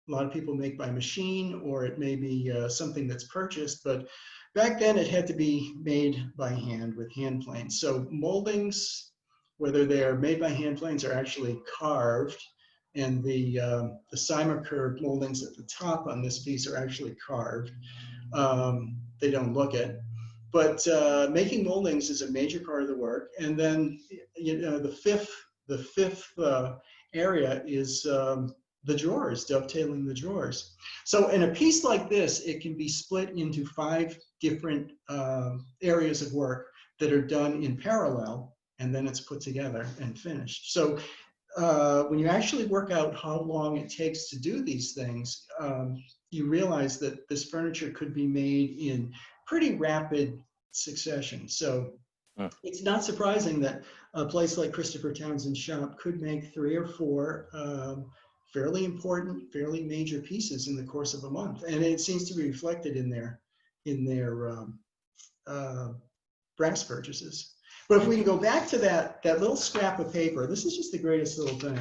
lot of people make by machine, or it may be something that's purchased, but back then it had to be made by hand with hand planes. So moldings, whether they're made by hand planes or actually carved, and the cyma curve moldings at the top on this piece are actually carved. They don't look it, but making moldings is a major part of the work. And then, you know, the fifth area is the drawers, dovetailing the drawers. So in a piece like this, it can be split into 5 different areas of work that are done in parallel, and then it's put together and finished. So when you actually work out how long it takes to do these things, you realize that this furniture could be made in pretty rapid succession. So it's not surprising that a place like Christopher Townsend's shop could make 3 or 4 fairly important, fairly major pieces in the course of a month. And it seems to be reflected in their brass purchases. But if we can go back to that little scrap of paper, this is just the greatest little thing.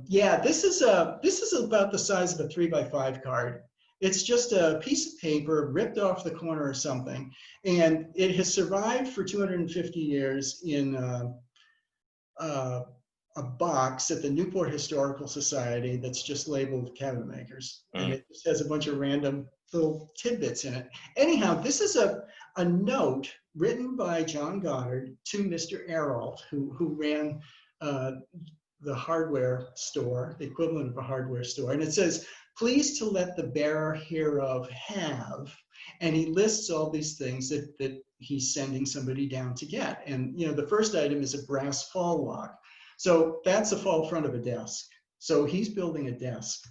Yeah, this is about the size of a 3x5 card. It's just a piece of paper ripped off the corner or something, and it has survived for 250 years in a box at the Newport Historical Society that's just labeled cabinet makers, and it just has a bunch of random little tidbits in it. Anyhow, this is a note written by John Goddard to Mr. Aralt, who ran the hardware store, the equivalent of a hardware store. And it says, "Please to let the bearer hereof have," and he lists all these things that he's sending somebody down to get. And, you know, the first item is a brass fall lock. So that's the fall front of a desk. So he's building a desk.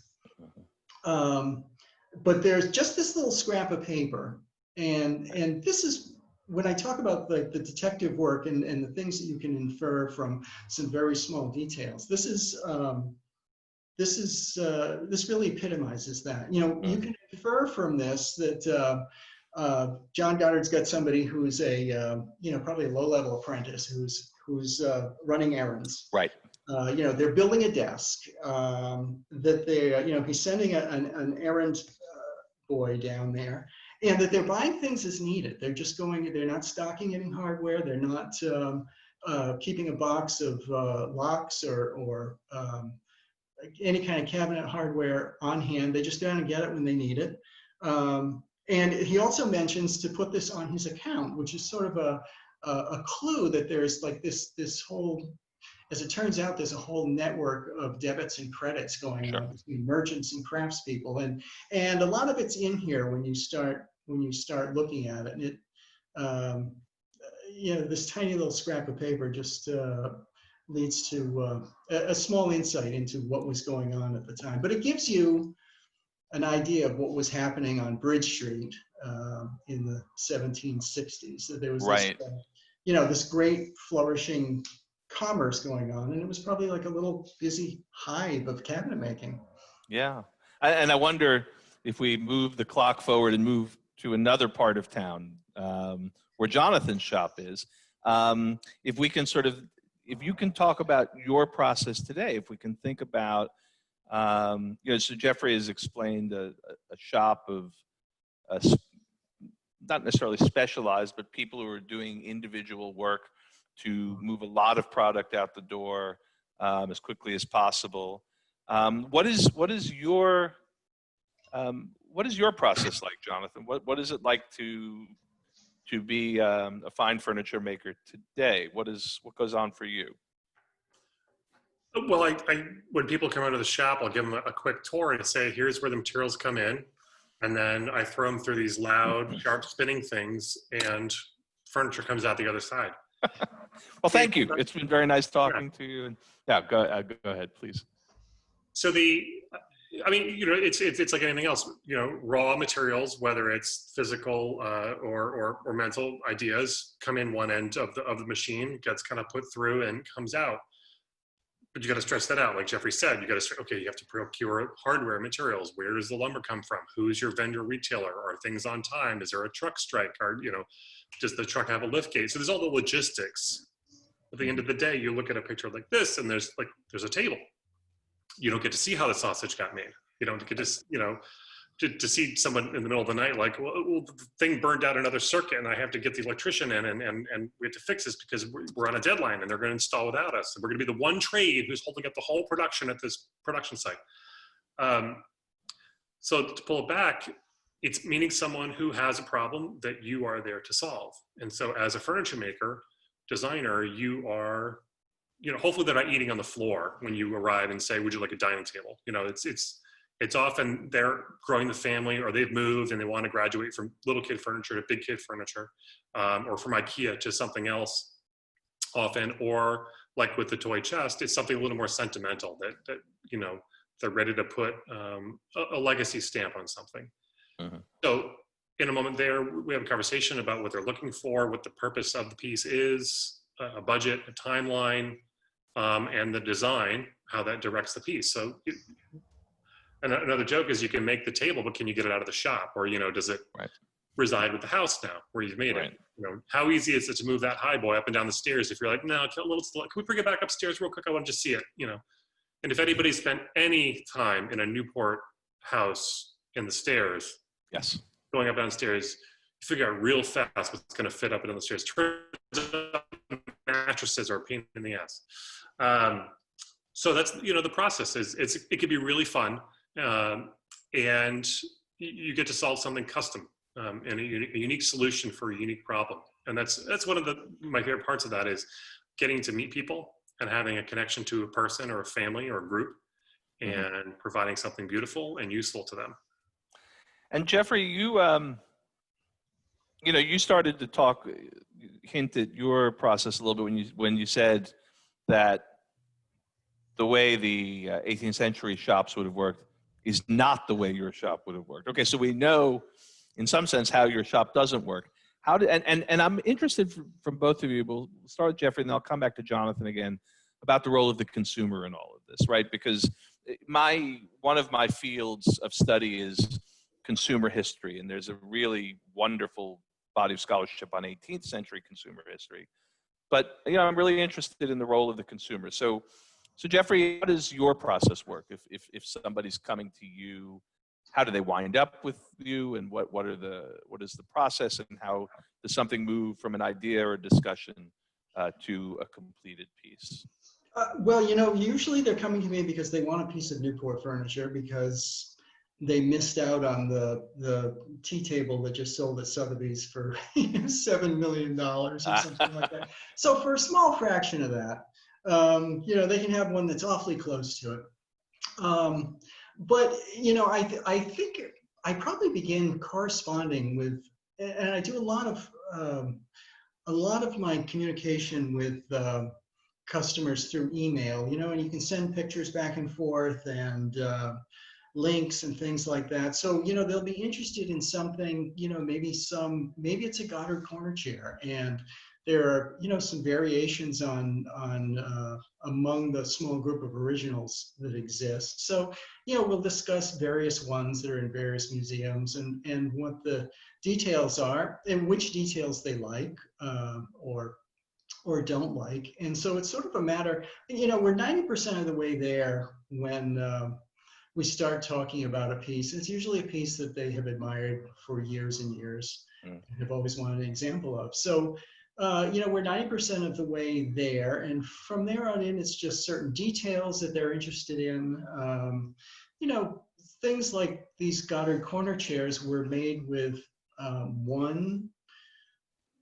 But there's just this little scrap of paper. And this is, when I talk about the detective work and the things that you can infer from some very small details, this really epitomizes that. You know, you can infer from this that John Goddard's got somebody who's a you know, probably a low-level apprentice who's running errands. Right. You know, they're building a desk. That they, you know, he's sending an errand boy down there, and that they're buying things as needed. They're just going. They're not stocking any hardware. They're not keeping a box of locks or any kind of cabinet hardware on hand. They just go and get it when they need it. And he also mentions to put this on his account, which is sort of a clue that there's like this whole, as it turns out, there's a whole network of debits and credits going on between merchants and craftspeople, and a lot of it's in here when you start looking at it. And it, you know, this tiny little scrap of paper just leads to a small insight into what was going on at the time. But it gives you an idea of what was happening on Bridge Street in the 1760s. So there was this, you know, this great flourishing commerce going on, and it was probably like a little busy hive of cabinet making. Yeah, and I wonder if we move the clock forward and move to another part of town where Jonathan's shop is, if we can sort of, if you can talk about your process today, if we can think about, you know, so Jeffrey has explained a shop of not necessarily specialized, but people who are doing individual work to move a lot of product out the door as quickly as possible. What is your process like, Jonathan? What is it like to be a fine furniture maker today? What goes on for you? Well, I when people come into the shop, I'll give them a quick tour and say, here's where the materials come in. And then I throw them through these loud, sharp spinning things, and furniture comes out the other side. Well, thank you. It's been very nice talking to you. And yeah, go ahead, please. So I mean, it's like anything else. Raw materials, whether it's physical or mental ideas, come in one end of the machine, gets kind of put through and comes out. But you got to stress that out, like Jeffrey said. You got to you have to procure hardware materials. Where does the lumber come from? Who's your vendor retailer? Are things on time? Is there a truck strike? Or does the truck have a lift gate? So there's all the logistics. At the end of the day, you look at a picture like this, and there's a table. You don't get to see how the sausage got made. You don't get to see someone in the middle of the night like, well, the thing burned out another circuit and I have to get the electrician in and we have to fix this because we're on a deadline and they're going to install without us. And we're going to be the one trade who's holding up the whole production at this production site. So to pull it back, it's meeting someone who has a problem that you are there to solve. And so as a furniture maker, designer, you are, hopefully they're not eating on the floor when you arrive and say, would you like a dining table? It's often they're growing the family or they've moved and they want to graduate from little kid furniture to big kid furniture, or from IKEA to something else often, or like with the toy chest, it's something a little more sentimental that they're ready to put a legacy stamp on something. Mm-hmm. So in a moment there, we have a conversation about what they're looking for, what the purpose of the piece is, a budget, a timeline, and the design, how that directs the piece. So and another joke is you can make the table, but can you get it out of the shop? Or, does it reside with the house now where you've made it? How easy is it to move that high boy up and down the stairs if you're like, no, can we bring it back upstairs real quick? I want to just see it, And if anybody spent any time in a Newport house in the stairs, yes, going up downstairs, you figure out real fast what's going to fit up and down the stairs. Mattresses are a pain in the ass. So that's, the process is, it can be really fun. And you get to solve something custom and a unique solution for a unique problem. And that's one of my favorite parts of that is getting to meet people and having a connection to a person or a family or a group and providing something beautiful and useful to them. And Jeffrey, you started to hint at your process a little bit when you said that the way the 18th century shops would have worked is not the way your shop would have worked. Okay, so we know, in some sense, how your shop doesn't work. And I'm interested from both of you. We'll start with Jeffrey, and then I'll come back to Jonathan again about the role of the consumer in all of this, right? Because one of my fields of study is consumer history, and there's a really wonderful body of scholarship on 18th century consumer history. But I'm really interested in the role of the consumer. So Jeffrey, how does your process work? If somebody's coming to you, how do they wind up with you, and what is the process, and how does something move from an idea or a discussion to a completed piece? Well, usually they're coming to me because they want a piece of Newport furniture because they missed out on the tea table that just sold at Sotheby's for $7 million or something like that. So for a small fraction of that, they can have one that's awfully close to it. But I think I probably begin corresponding with, and I do a lot of my communication with customers through email, and you can send pictures back and forth and links and things like that. So, they'll be interested in something, maybe it's a Goddard corner chair, and there are, some variations on among the small group of originals that exist. So, we'll discuss various ones that are in various museums and what the details are and which details they like or don't like. And so it's sort of a matter, we're 90% of the way there when we start talking about a piece. It's usually a piece that they have admired for years and years and have always wanted an example of. So, we're 90% of the way there. And from there on in, it's just certain details that they're interested in. Things like these Goddard corner chairs were made with one,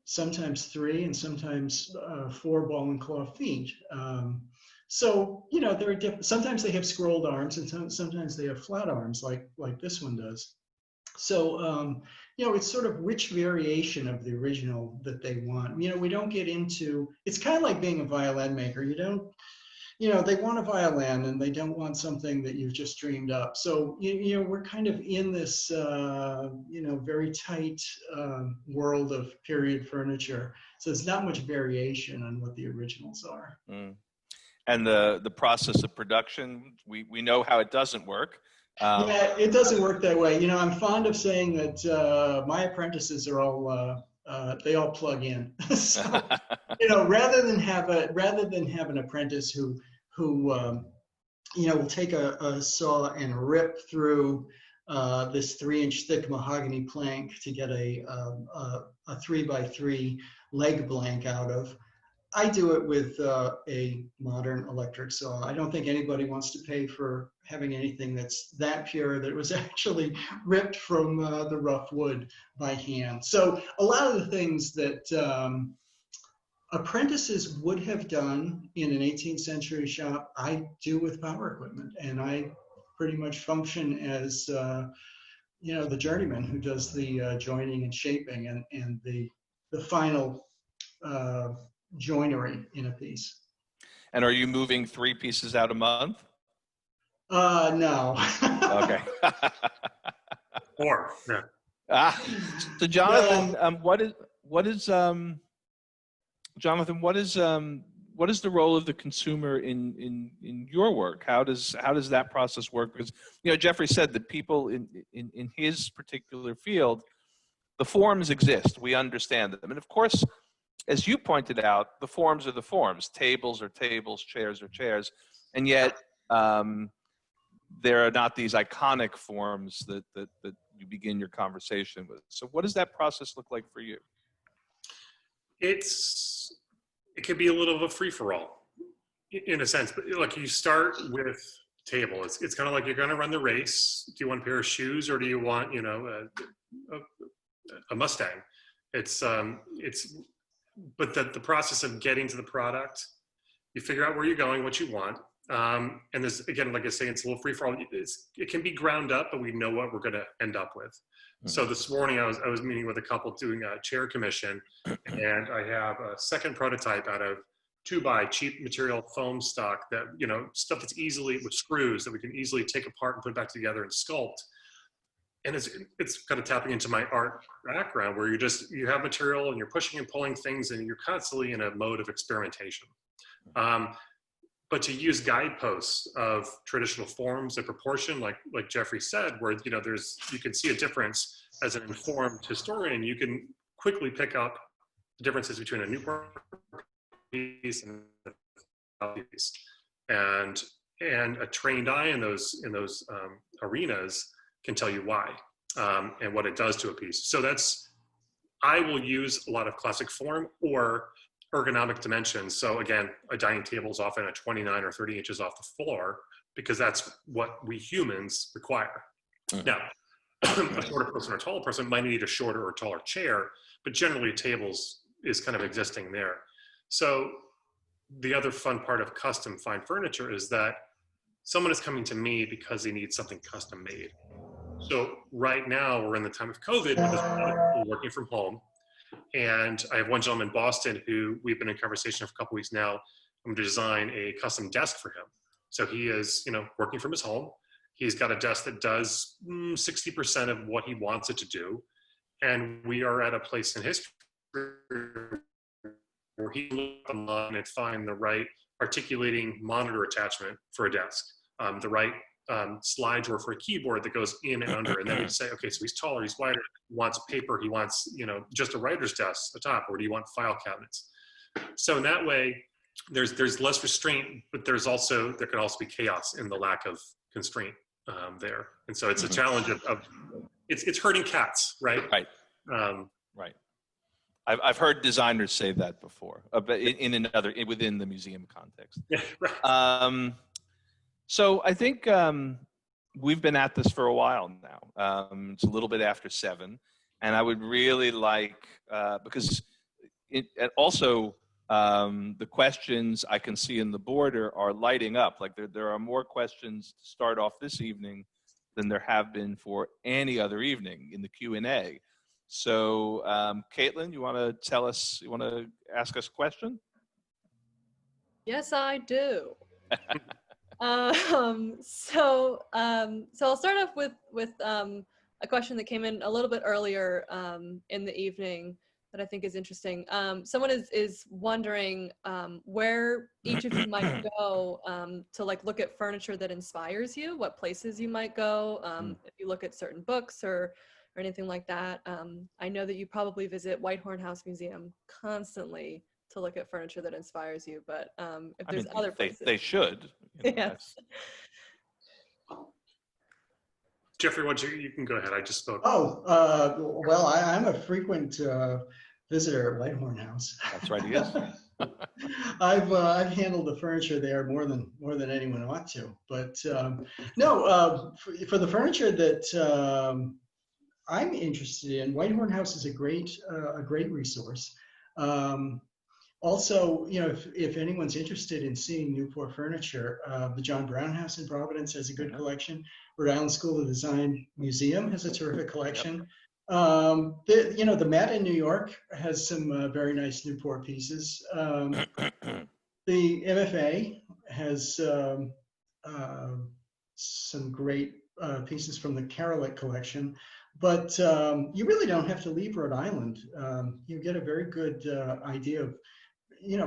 sometimes three, and sometimes 4 ball and claw feet. So, there are sometimes they have scrolled arms and sometimes they have flat arms like this one does. So, it's sort of which variation of the original that they want. We don't get into, it's kind of like being a violin maker. they want a violin and they don't want something that you've just dreamed up. So, we're kind of in this, very tight world of period furniture. So there's not much variation on what the originals are. Mm. And the process of production, we know how it doesn't work. Yeah, it doesn't work that way. I'm fond of saying that my apprentices are all they all plug in. So, rather than have an apprentice who will take a saw and rip through this 3-inch thick mahogany plank to get a 3x3 leg blank out of. I do it with a modern electric saw. I don't think anybody wants to pay for having anything that's that pure that was actually ripped from the rough wood by hand. So a lot of the things that apprentices would have done in an 18th century shop, I do with power equipment. And I pretty much function as, the journeyman who does the joining and shaping and the final joinery in a piece. And are you moving 3 pieces out a month? No. Okay. Or, yeah. So Jonathan, what is Jonathan, what is the role of the consumer in your work? How does that process work? Because Jeffrey said that people in his particular field, the forms exist. We understand them, and of course, as you pointed out, the forms are the forms. Tables are tables, chairs are chairs, and yet there are not these iconic forms that you begin your conversation with. So, what does that process look like for you? It can be a little of a free-for-all in a sense, but like you start with table. It's kind of like you're going to run the race. Do you want a pair of shoes or do you want a Mustang? But the process of getting to the product, you figure out where you're going, what you want. And there's, again, like I say, it's a little free for all. It can be ground up, but we know what we're going to end up with. Mm-hmm. So this morning I was meeting with a couple doing a chair commission, and I have a second prototype out of 2x cheap material foam stock that, stuff that's easily with screws that we can easily take apart and put back together and sculpt. And it's kind of tapping into my art background where you have material and you're pushing and pulling things and you're constantly in a mode of experimentation. But to use guideposts of traditional forms and proportion, like Jeffrey said, where you can see a difference as an informed historian, you can quickly pick up the differences between a Newport piece and a piece, and a trained eye in those arenas can tell you why and what it does to a piece. So I will use a lot of classic form or ergonomic dimensions. So again, a dining table is often a 29 or 30 inches off the floor because that's what we humans require. Mm-hmm. Now, a shorter person or a taller person might need a shorter or taller chair, but generally tables is kind of existing there. So the other fun part of custom fine furniture is that someone is coming to me because they need something custom made. So right now we're in the time of COVID, we're working from home. And I have one gentleman in Boston who we've been in conversation for a couple weeks now. I'm going to design a custom desk for him. So he is, working from his home. He's got a desk that does 60% of what he wants it to do. And we are at a place in history where he can look online and find the right articulating monitor attachment for a desk, the right slide drawer for a keyboard that goes in and under. And then we say, okay, so he's taller, he's wider, he wants paper, he wants, just a writer's desk atop, or do you want file cabinets? So in that way, there's less restraint, but there can also be chaos in the lack of constraint there. And so it's a challenge of it's herding cats, right? Right. Right. I've heard designers say that before, but within the museum context. Yeah, right. So I think we've been at this for a while now. It's a little bit after 7, and I would really like, because the questions I can see in the board are lighting up. Like there are more questions to start off this evening than there have been for any other evening in the Q&A. So Caitlin, you want to ask us a question? Yes, I do. So I'll start off with a question that came in a little bit earlier in the evening that I think is interesting. Someone is wondering where each of you might go to like look at furniture that inspires you, what places you might go, if you look at certain books or anything like that. I know that you probably visit Whitehorne House Museum constantly to look at furniture that inspires you, but if there's other places. They should. You know, Yes. Jeffrey, you can go ahead. I just spoke. Oh, well, I'm a frequent visitor at Whitehorne House. That's right, he is. I've handled the furniture there more than anyone ought to. But no, for the furniture that I'm interested in, Whitehorne House is a great resource. Also, you know, if anyone's interested in seeing Newport furniture, the John Brown House in Providence has a good collection. Rhode Island School of Design Museum has a terrific collection. The Met in New York has some very nice Newport pieces. The MFA has some great pieces from the Carolette collection. But you really don't have to leave Rhode Island. You get a very good idea of,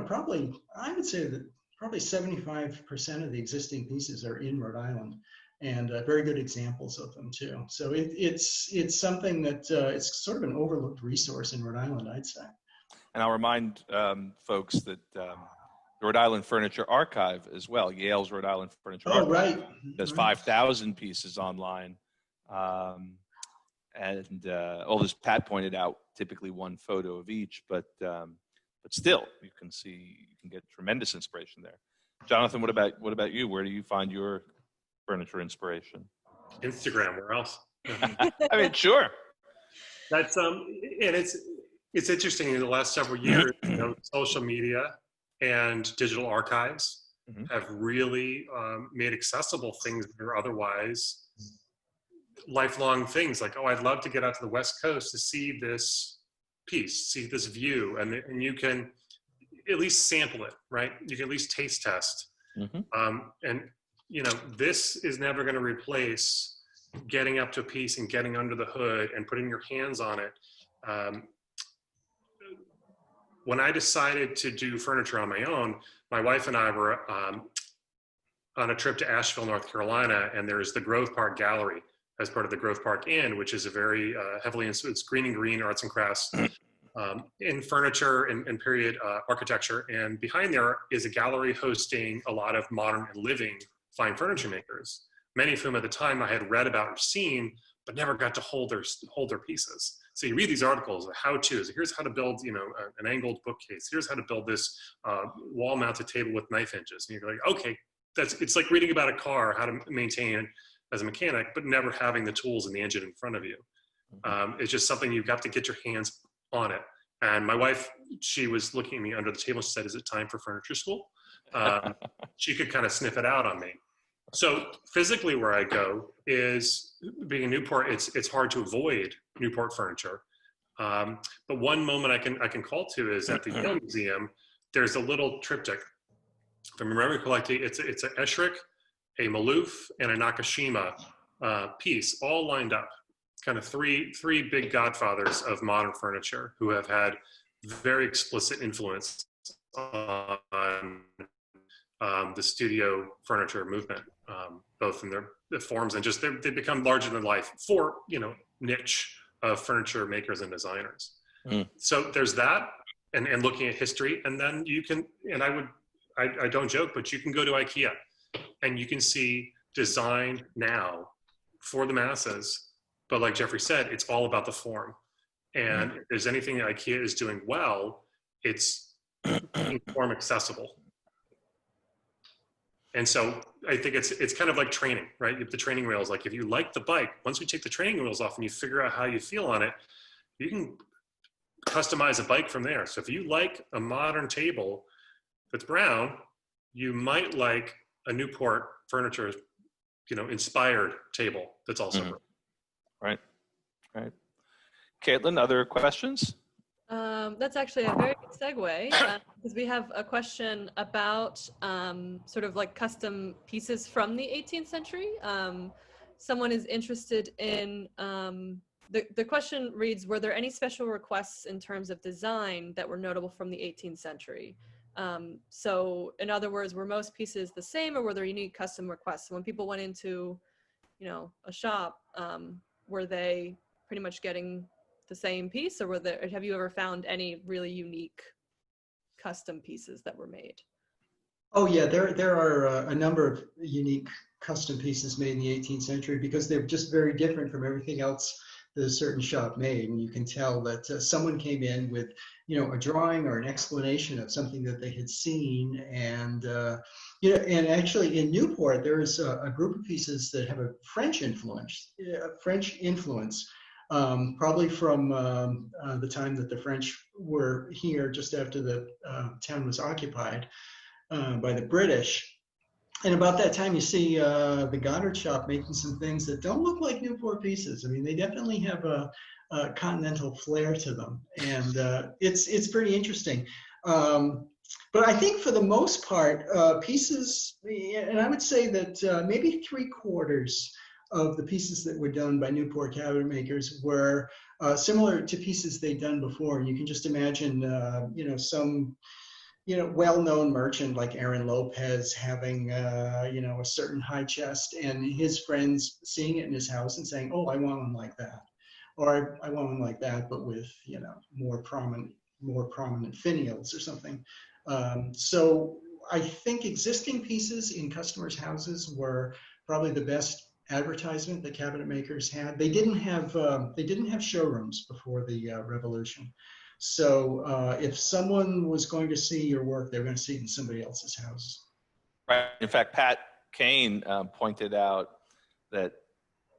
probably, I would say that probably 75% of the existing pieces are in Rhode Island, and very good examples of them too. So it's something that it's sort of an overlooked resource in Rhode Island, I'd say. And I'll remind folks that the Rhode Island Furniture Archive as well, Yale's Rhode Island Furniture Archive. Oh, right. There's 5,000 pieces online. And all this Pat pointed out, typically one photo of each, but still you can get tremendous inspiration there. Jonathan, what about you? Where do you find your furniture inspiration? Instagram, where else? I mean, sure. That's and it's interesting in the last several years, social media and digital archives have really made accessible things that are otherwise lifelong things. Like, oh, I'd love to get out to the West Coast to see this piece, see this view, and you can at least sample it, right? You can at least taste test. And this is never going to replace getting up to a piece and getting under the hood and putting your hands on it. When I decided to do furniture on my own, my wife and I were on a trip to Asheville, North Carolina, and there's the Grove Park Gallery as part of the Grove Park Inn, which is a very heavily, it's green and green arts and crafts in furniture and period architecture. And behind there is a gallery hosting a lot of modern and living fine furniture makers, many of whom at the time I had read about or seen, but never got to hold their pieces. So you read these articles of how-tos. Here's how to build, an angled bookcase. Here's how to build this wall-mounted table with knife hinges. And you're like, okay, it's like reading about a car, how to maintain it as a mechanic, but never having the tools and the engine in front of you. It's just something you've got to get your hands on it. And my wife, she was looking at me under the table. She said, "Is it time for furniture school?" She could kind of sniff it out on me. So physically where I go is, being in Newport, it's hard to avoid Newport furniture. But one moment I can call to is at the Yale Museum. There's a little triptych. If I'm remembering correctly, it's an Esherick, a Maloof, and a Nakashima piece, all lined up. Kind of three big godfathers of modern furniture who have had very explicit influence on the studio furniture movement, both in their forms and just they become larger than life for niche of furniture makers and designers. So there's that, and looking at history, and then you can, and I don't joke, but you can go to IKEA and you can see design now for the masses. But like Jeffrey said, it's all about the form. And if there's anything that IKEA is doing well, it's making form accessible. And so I think it's kind of like training, right? The training wheels, like if you like the bike, once we take the training wheels off and you figure out how you feel on it, you can customize a bike from there. So if you like a modern table that's brown, you might like a Newport furniture, inspired table that's also brown. Right. Caitlin, other questions? That's actually a very good segue because we have a question about sort of like custom pieces from the 18th century. Someone is interested in, the question reads, were there any special requests in terms of design that were notable from the 18th century? So in other words, were most pieces the same, or were there unique custom requests? When people went into, you know, a shop, were they pretty much getting the same piece, or have you ever found any really unique custom pieces that were made? Oh yeah, there are a number of unique custom pieces made in the 18th century because they're just very different from everything else that a certain shop made. And you can tell that someone came in with, you know, a drawing or an explanation of something that they had seen. And, you know, and actually in Newport, there is a group of pieces that have a French influence, probably from the time that the French were here just after the town was occupied by the British. And about that time, you see the Goddard shop making some things that don't look like Newport pieces. I mean, they definitely have a continental flair to them, and it's pretty interesting. But I think for the most part, pieces, and I would say that maybe 3/4 of the pieces that were done by Newport cabinet makers were similar to pieces they'd done before. And you can just imagine, you know, some, you know, well-known merchant like Aaron Lopez having, you know, a certain high chest, and his friends seeing it in his house and saying, "Oh, I want one like that," or "I want one like that, but with, you know, more prominent finials or something." So I think existing pieces in customers' houses were probably the best advertisement that cabinet makers had. They didn't have showrooms before the Revolution. So if someone was going to see your work, they were going to see it in somebody else's house. Right. In fact, Pat Kane pointed out that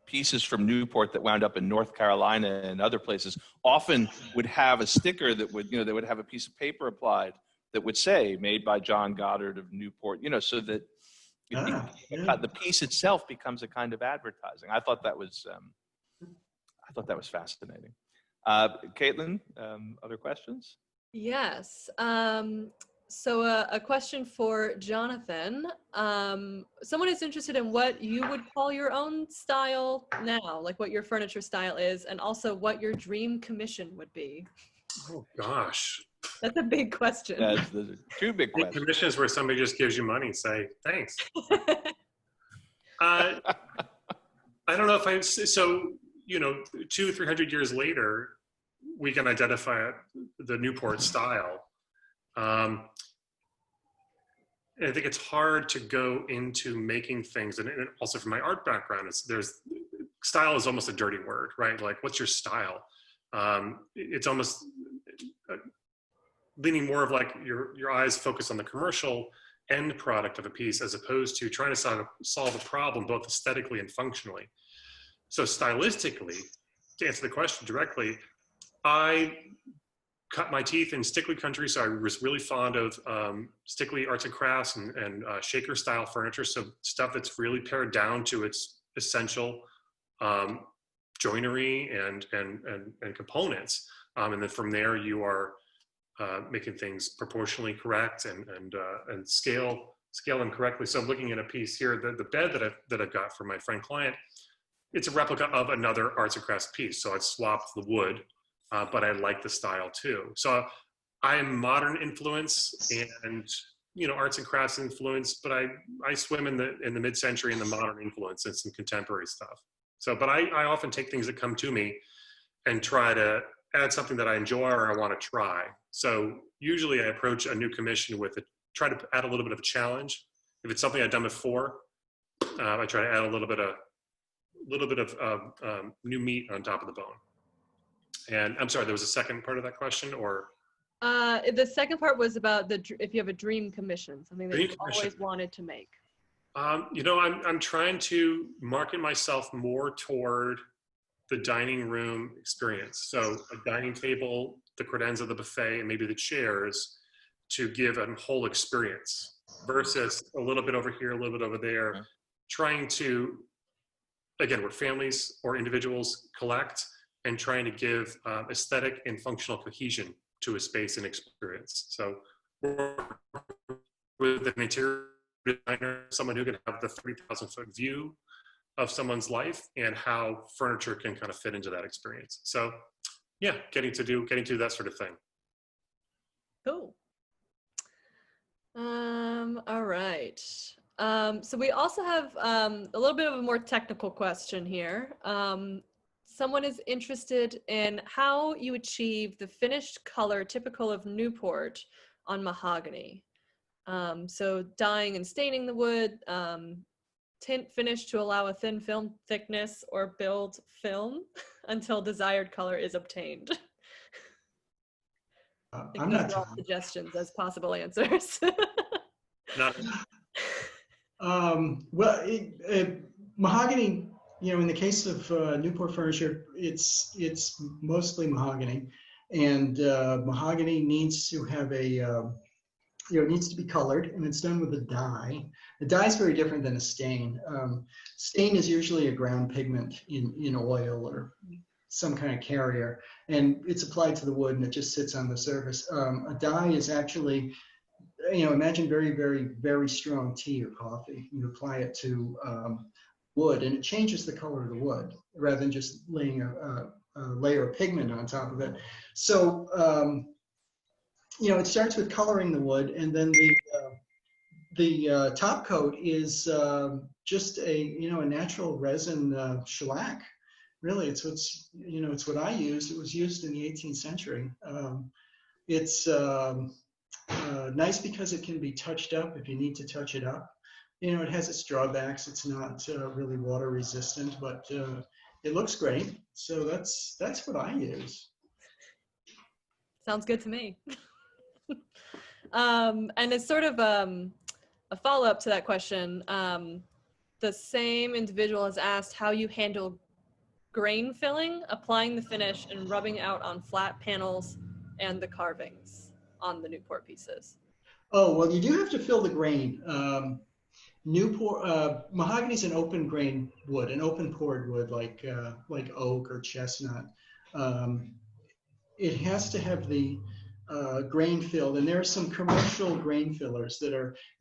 pieces from Newport that wound up in North Carolina and other places often would have a sticker that would, you know, they would have a piece of paper applied that would say "Made by John Goddard of Newport," you know, so that the piece itself becomes a kind of advertising. I thought that was fascinating. Caitlin, other questions? Yes. So a question for Jonathan. Someone is interested in what you would call your own style now, like what your furniture style is, and also what your dream commission would be. Oh gosh. That's a big question. Those are two big questions. Commissions where somebody just gives you money and say, thanks. I don't know if so, you know, 200-300 years later, we can identify the Newport style. I think it's hard to go into making things, and also from my art background, style is almost a dirty word, right? Like, what's your style? It's almost leaning more of like your eyes focus on the commercial end product of a piece as opposed to trying to solve a problem both aesthetically and functionally. So stylistically, to answer the question directly, I cut my teeth in stickly country, so I was really fond of stickly arts and crafts and shaker style furniture, so stuff that's really pared down to its essential joinery and components, and then from there you are making things proportionally correct and scale them correctly. So I'm looking at a piece here, the bed that I've got for my friend client, it's a replica of another arts and crafts piece, so I've swapped the wood. But I like the style too. So I am modern influence and, you know, arts and crafts influence, but I swim in the mid-century and the modern influence and some contemporary stuff. So, but I often take things that come to me and try to add something that I enjoy or I want to try. So usually I approach a new commission with try to add a little bit of a challenge. If it's something I've done before, I try to add a little bit of new meat on top of the bone. And I'm sorry, there was a second part of that question, or? The second part was about if you have a dream commission, something that you've always wanted to make. You know, I'm trying to market myself more toward the dining room experience. So a dining table, the credenza, the buffet, and maybe the chairs to give a whole experience versus a little bit over here, a little bit over there, okay. Trying to, again, where families or individuals collect, and trying to give aesthetic and functional cohesion to a space and experience. So with an interior designer, someone who can have the 30,000-foot view of someone's life and how furniture can kind of fit into that experience. So yeah, getting to do that sort of thing. Cool. All right. So we also have a little bit of a more technical question here. Someone is interested in how you achieve the finished color typical of Newport on mahogany. So dyeing and staining the wood, tint finish to allow a thin film thickness, or build film until desired color is obtained. I'm not all suggestions as possible answers. Not Well, mahogany, in the case of Newport furniture, it's mostly mahogany, and mahogany needs to have it needs to be colored, and it's done with a dye. The dye is very different than a stain. Stain is usually a ground pigment in oil or some kind of carrier, and it's applied to the wood, and it just sits on the surface. A dye is actually, imagine very, very, very strong tea or coffee. You apply it to wood, and it changes the color of the wood rather than just laying a layer of pigment on top of it. So, it starts with coloring the wood, and then the top coat is just a natural resin shellac. Really, it's what I used. It was used in the 18th century. It's nice because it can be touched up if you need to touch it up. It has its drawbacks. It's not really water resistant, but it looks great. So that's what I use. Sounds good to me. And it's sort of a follow-up to that question. The same individual has asked how you handle grain filling, applying the finish, and rubbing out on flat panels and the carvings on the Newport pieces. Oh, well, you do have to fill the grain. Mahogany is an open grain wood, an open pored wood like oak or chestnut. It has to have the grain filled, and there are some commercial grain fillers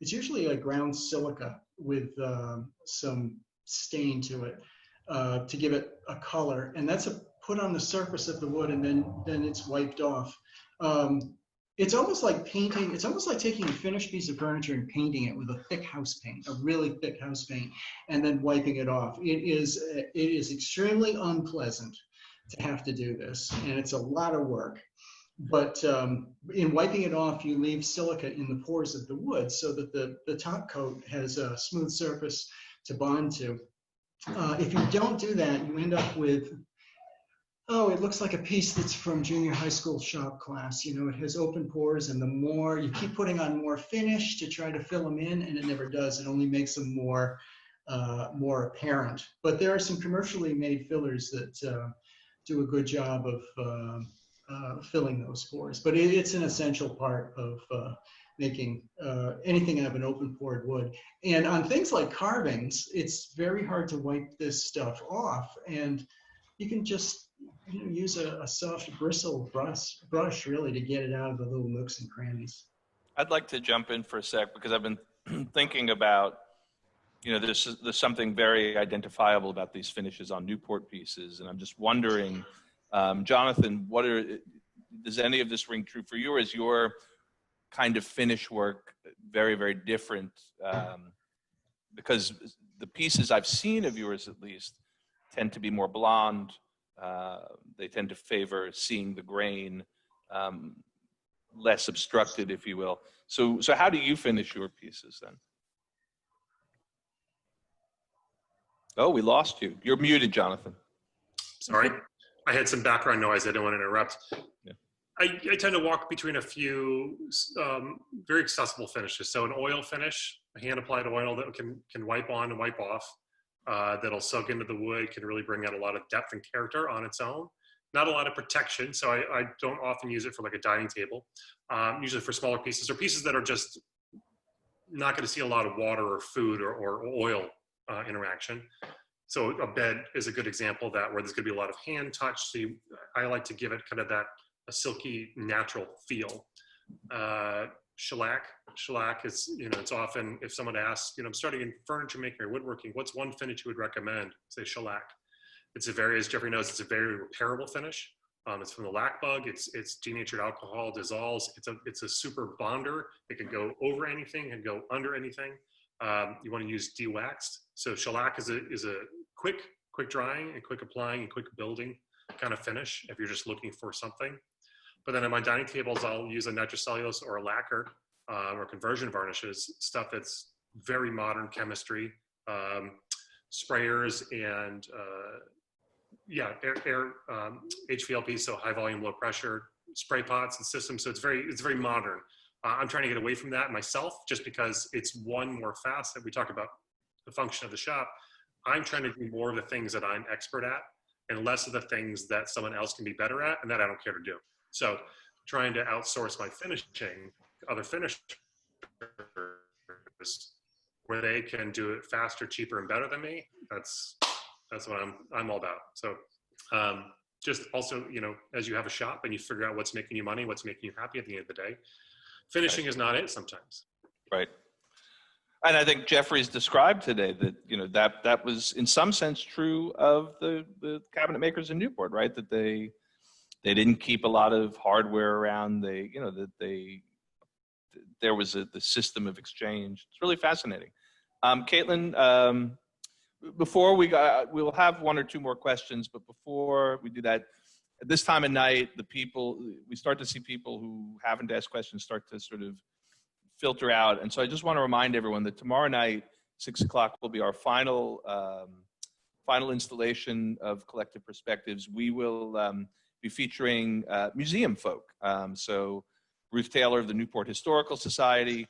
it's usually a ground silica with some stain to it to give it a color, and that's put on the surface of the wood, and then it's wiped off. It's almost like painting. It's almost like taking a finished piece of furniture and painting it with a thick house paint, a really thick house paint, and then wiping it off. It is extremely unpleasant to have to do this, and it's a lot of work. But in wiping it off, you leave silica in the pores of the wood so that the top coat has a smooth surface to bond to. If you don't do that, you end up with, it looks like a piece that's from junior high school shop class. It has open pores, and the more you keep putting on more finish to try to fill them in, and it never does. It only makes them more apparent. But there are some commercially made fillers that do a good job of filling those pores. But it's an essential part of making anything out of an open pored wood. And on things like carvings, it's very hard to wipe this stuff off, and you can just use a soft bristle brush really to get it out of the little nooks and crannies. I'd like to jump in for a sec because I've been thinking about, there's something very identifiable about these finishes on Newport pieces, and I'm just wondering, Jonathan, does any of this ring true for you, or is your kind of finish work very, very different? Because the pieces I've seen of yours, at least, tend to be more blonde. They tend to favor seeing the grain, less obstructed, if you will. So how do you finish your pieces then? Oh, we lost you. You're muted, Jonathan. Sorry, I had some background noise. I didn't want to interrupt. Yeah. I tend to walk between a few very accessible finishes. So an oil finish, a hand-applied oil that can wipe on and wipe off, that'll soak into the wood, can really bring out a lot of depth and character on its own. Not a lot of protection, so I don't often use it for like a dining table. Usually for smaller pieces or pieces that are just not going to see a lot of water or food or oil interaction. So a bed is a good example of that, where there's going to be a lot of hand touch. So I like to give it kind of that silky, natural feel. Shellac is, it's often, if someone asks, I'm starting in furniture making or woodworking, what's one finish you would recommend? Say shellac. It's as Jeffrey knows, it's a very repairable finish. It's from the lac bug. It's denatured alcohol, dissolves. It's a super bonder. It can go over anything and go under anything. You want to use de-waxed. So shellac is a quick drying and quick applying and quick building kind of finish if you're just looking for something. But then on my dining tables, I'll use a nitrocellulose or a lacquer or conversion varnishes, stuff that's very modern chemistry, sprayers and air HVLP, so high volume, low pressure spray pots and systems. So it's very modern. I'm trying to get away from that myself, just because it's one more facet. We talk about the function of the shop. I'm trying to do more of the things that I'm expert at and less of the things that someone else can be better at and that I don't care to do. So trying to outsource my finishing to other finishers where they can do it faster, cheaper, and better than me. That's what I'm all about. So just also, as you have a shop and you figure out what's making you money, what's making you happy at the end of the day, finishing is not it sometimes. Right. And I think Jeffrey's described today that, that was in some sense true of the cabinet makers in Newport, right? That they didn't keep a lot of hardware around. There was the system of exchange. It's really fascinating. Caitlin, before we'll have one or two more questions, but before we do that, at this time of night, we start to see people who haven't asked questions start to sort of filter out. And so I just want to remind everyone that tomorrow night, 6 o'clock, will be our final installation of Collective Perspectives. We will be featuring museum folk. So Ruth Taylor of the Newport Historical Society,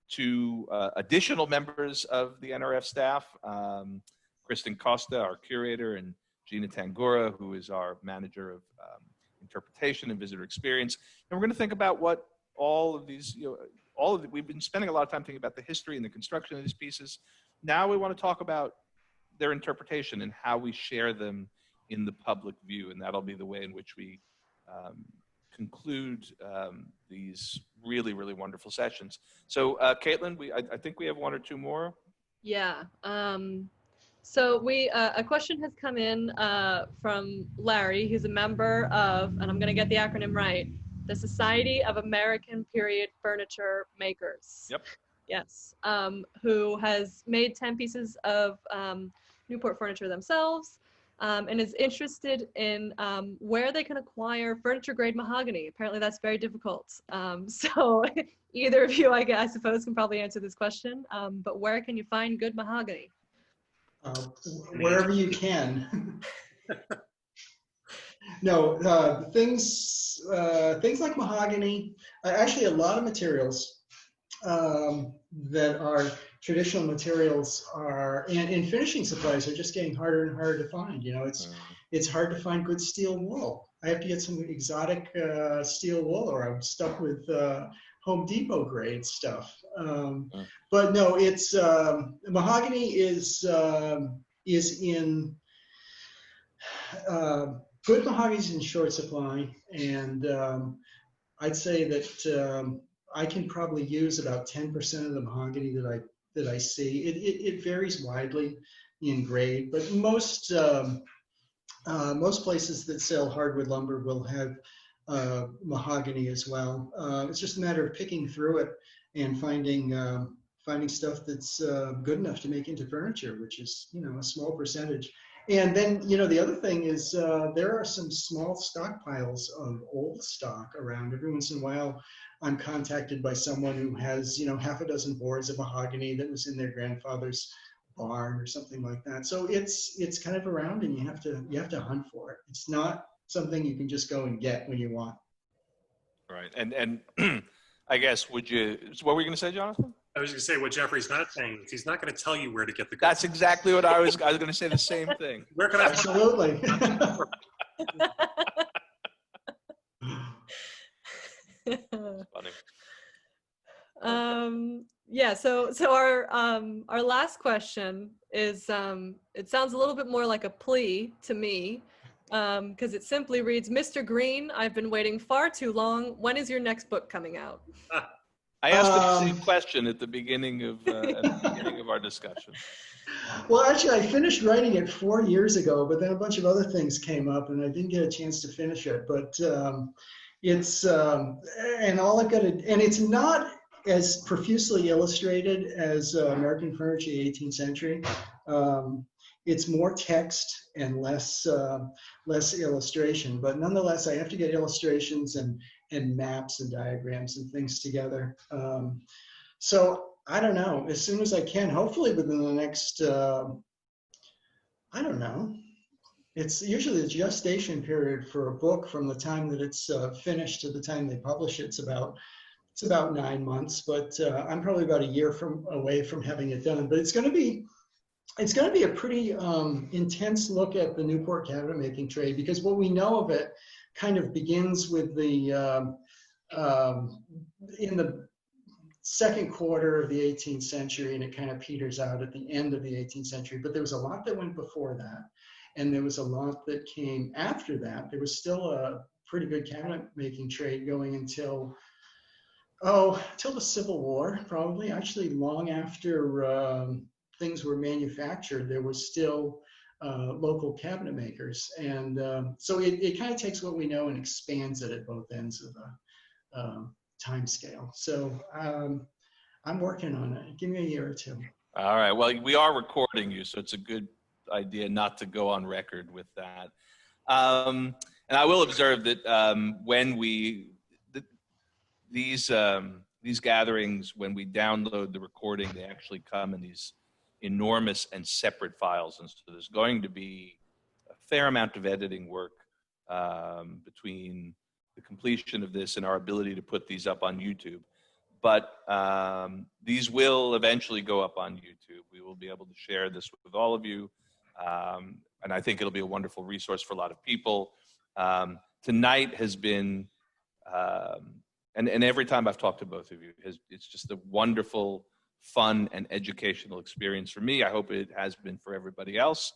two additional members of the NRF staff, Kristen Costa, our curator, and Gina Tangura, who is our manager of interpretation and visitor experience. And we're going to think about what all of these, we've been spending a lot of time thinking about the history and the construction of these pieces. Now we want to talk about their interpretation and how we share them in the public view. And that'll be the way in which we conclude these really, really wonderful sessions. So Caitlin, I think we have one or two more. Yeah. So a question has come in from Larry, who's a member of, and I'm going to get the acronym right, the Society of American Period Furniture Makers. Yep. Yes. Who has made 10 pieces of Newport furniture themselves, and is interested in where they can acquire furniture grade mahogany. Apparently that's very difficult. So either of you, I suppose, can probably answer this question, but where can you find good mahogany? Wherever you can. No, things like mahogany, actually a lot of materials that are traditional materials and finishing supplies are just getting harder and harder to find. It's hard to find good steel wool. I have to get some exotic steel wool, or I'm stuck with Home Depot grade stuff. But no, it's mahogany is in good mahogany is in short supply, and I'd say that I can probably use about 10% of the mahogany that I see. It varies widely in grade, but most places that sell hardwood lumber will have mahogany as well. It's just a matter of picking through it and finding stuff that's good enough to make into furniture, which is a small percentage. And then, the other thing is there are some small stockpiles of old stock around. Every once in a while, I'm contacted by someone who has, half a dozen boards of mahogany that was in their grandfather's barn or something like that. So it's kind of around, and you have to hunt for it. It's not something you can just go and get when you want. Right. And I guess, what were you going to say, Jonathan? I was going to say, what Jeffrey's not saying is he's not going to tell you where to get the goods. That's exactly what I was going to say, the same thing. Where can I Absolutely. Funny. Yeah, so our last question is, it sounds a little bit more like a plea to me, because it simply reads, Mr. Greene, I've been waiting far too long. When is your next book coming out? I asked him the same question at the beginning of our discussion. Well, actually, I finished writing it 4 years ago, but then a bunch of other things came up and I didn't get a chance to finish it. But and all I've got to, and it's not as profusely illustrated as American Furniture, 18th Century. It's more text and less illustration, but nonetheless, I have to get illustrations and maps and diagrams and things together. So I don't know, as soon as I can, hopefully within the next, I don't know. It's usually the gestation period for a book from the time that it's finished to the time they publish it. It's about 9 months, but I'm probably about a year away from having it done. But it's going to be a pretty intense look at the Newport cabinet making trade, because what we know of it kind of begins with the in the second quarter of the 18th century, and it kind of peters out at the end of the 18th century. But there was a lot that went before that, and there was a lot that came after that. There was still a pretty good cabinet making trade going until the Civil War, probably. Actually, long after things were manufactured, there was still local cabinet makers. And so it kind of takes what we know and expands it at both ends of the time scale. So I'm working on it. Give me a year or two. All right. Well, we are recording you, so it's a good idea not to go on record with that. And I will observe that when these gatherings, when we download the recording, they actually come in these enormous and separate files, and so there's going to be a fair amount of editing work between the completion of this and our ability to put these up on YouTube. But these will eventually go up on YouTube. We will be able to share this with all of you, and I think it'll be a wonderful resource for a lot of people. Tonight has been, and every time I've talked to both of you, it's just a wonderful, fun, and educational experience for me. I hope it has been for everybody else.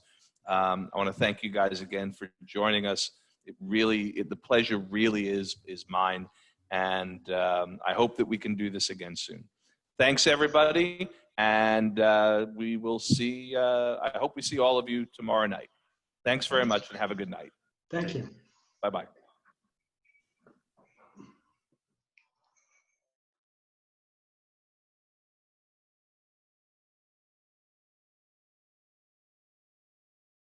I want to thank you guys again for joining us. The pleasure really is mine, and I hope that we can do this again soon. Thanks, everybody, and we will see. I hope we see all of you tomorrow night. Thanks very much, and have a good night. Thank you. Bye-bye.